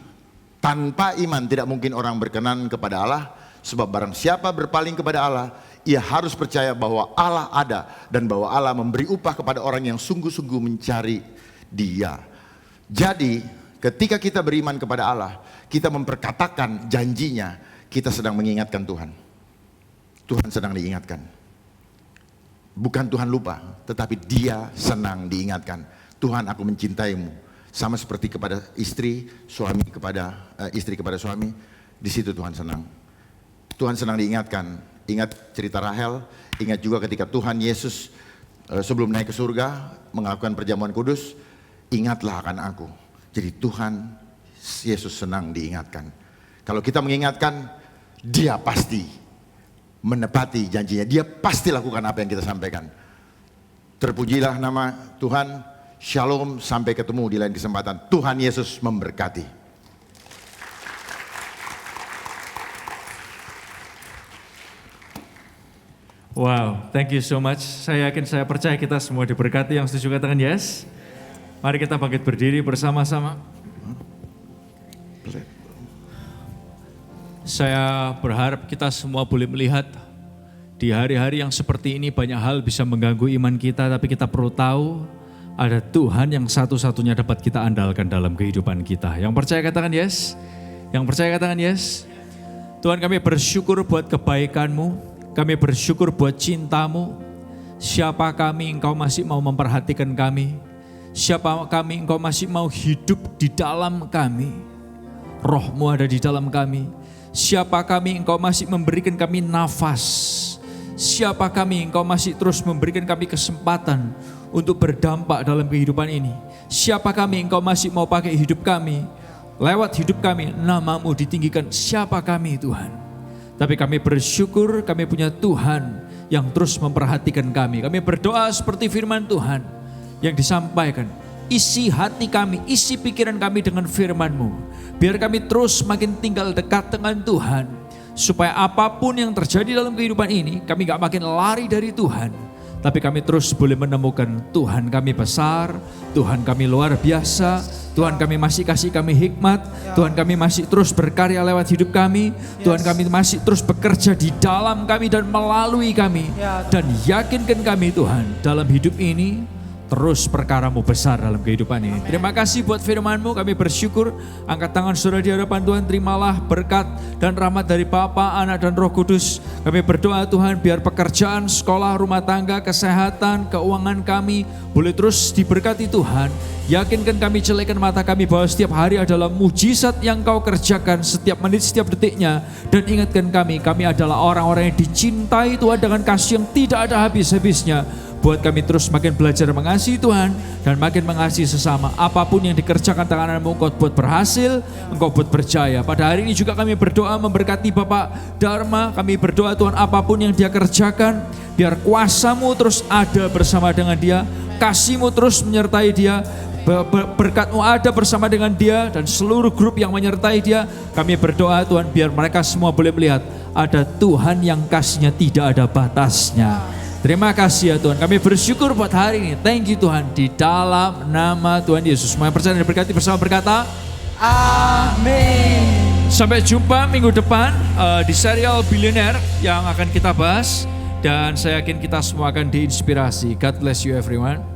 tanpa iman tidak mungkin orang berkenan kepada Allah, sebab barang siapa berpaling kepada Allah, ia harus percaya bahwa Allah ada dan bahwa Allah memberi upah kepada orang yang sungguh-sungguh mencari Dia. Jadi ketika kita beriman kepada Allah, kita memperkatakan janjinya, kita sedang mengingatkan Tuhan. Tuhan sedang diingatkan. Bukan Tuhan lupa, tetapi Dia senang diingatkan. Tuhan, aku mencintaimu. Sama seperti kepada istri, suami kepada istri kepada suami, di situ Tuhan senang. Tuhan senang diingatkan. Ingat cerita Rahel, ingat juga ketika Tuhan Yesus sebelum naik ke surga melakukan perjamuan kudus, ingatlah akan aku. Jadi Tuhan Yesus senang diingatkan. Kalau kita mengingatkan, Dia pasti menepati janjinya. Dia pasti lakukan apa yang kita sampaikan. Terpujilah nama Tuhan. Shalom, sampai ketemu di lain kesempatan. Tuhan Yesus memberkati.
Wow, thank you so much. Saya yakin, saya percaya kita semua diberkati. Yang setuju katakan yes. Mari kita bangkit berdiri bersama-sama. Saya berharap kita semua boleh melihat di hari-hari yang seperti ini banyak hal bisa mengganggu iman kita, tapi kita perlu tahu ada Tuhan yang satu-satunya dapat kita andalkan dalam kehidupan kita. Yang percaya katakan yes. Yang percaya katakan yes. Tuhan, kami bersyukur buat kebaikan-Mu. Kami bersyukur buat cinta-Mu. Siapa kami Engkau masih mau memperhatikan kami. Siapa kami Engkau masih mau hidup di dalam kami. Roh-Mu ada di dalam kami. Siapa kami Engkau masih memberikan kami nafas. Siapa kami Engkau masih terus memberikan kami kesempatan untuk berdampak dalam kehidupan ini. Siapa kami Engkau masih mau pakai hidup kami. Lewat hidup kami nama-Mu ditinggikan. Siapa kami Tuhan. Tapi kami bersyukur kami punya Tuhan yang terus memperhatikan kami. Kami berdoa seperti firman Tuhan yang disampaikan. Isi hati kami, isi pikiran kami dengan firman-Mu. Biar kami terus makin tinggal dekat dengan Tuhan. Supaya apapun yang terjadi dalam kehidupan ini, kami gak makin lari dari Tuhan. Tapi kami terus boleh menemukan Tuhan kami besar, Tuhan kami luar biasa, Tuhan kami masih kasih kami hikmat, Tuhan kami masih terus berkarya lewat hidup kami, Tuhan kami masih terus bekerja di dalam kami dan melalui kami. Dan yakinkan kami Tuhan dalam hidup ini terus perkara-Mu besar dalam kehidupan ini. Terima kasih buat firman-Mu, kami bersyukur. Angkat tangan saudara di hadapan Tuhan, terimalah berkat dan rahmat dari Bapa, Anak dan Roh Kudus. Kami berdoa Tuhan biar pekerjaan, sekolah, rumah tangga, kesehatan, keuangan kami boleh terus diberkati Tuhan. Yakinkan kami, celikan mata kami bahwa setiap hari adalah mujizat yang Kau kerjakan setiap menit, setiap detiknya. Dan ingatkan kami adalah orang-orang yang dicintai Tuhan dengan kasih yang tidak ada habis-habisnya. Buat kami terus makin belajar mengasihi Tuhan dan makin mengasihi sesama. Apapun yang dikerjakan tangan-Mu, Engkau buat berhasil, Engkau buat berjaya. Pada hari ini juga kami berdoa memberkati Bapak Dharma. Kami berdoa Tuhan apapun yang dia kerjakan, biar kuasa-Mu terus ada bersama dengan dia, kasih-Mu terus menyertai dia, berkat-Mu ada bersama dengan dia dan seluruh grup yang menyertai dia. Kami berdoa Tuhan biar mereka semua boleh melihat ada Tuhan yang kasih-Nya tidak ada batasnya. Terima kasih ya Tuhan, kami bersyukur buat hari ini. Thank you Tuhan, di dalam nama Tuhan Yesus. Semua yang percaya dan diberkati bersama berkata, Amin. Sampai jumpa minggu depan di serial Billionaire yang akan kita bahas. Dan saya yakin kita semua akan diinspirasi. God bless you everyone.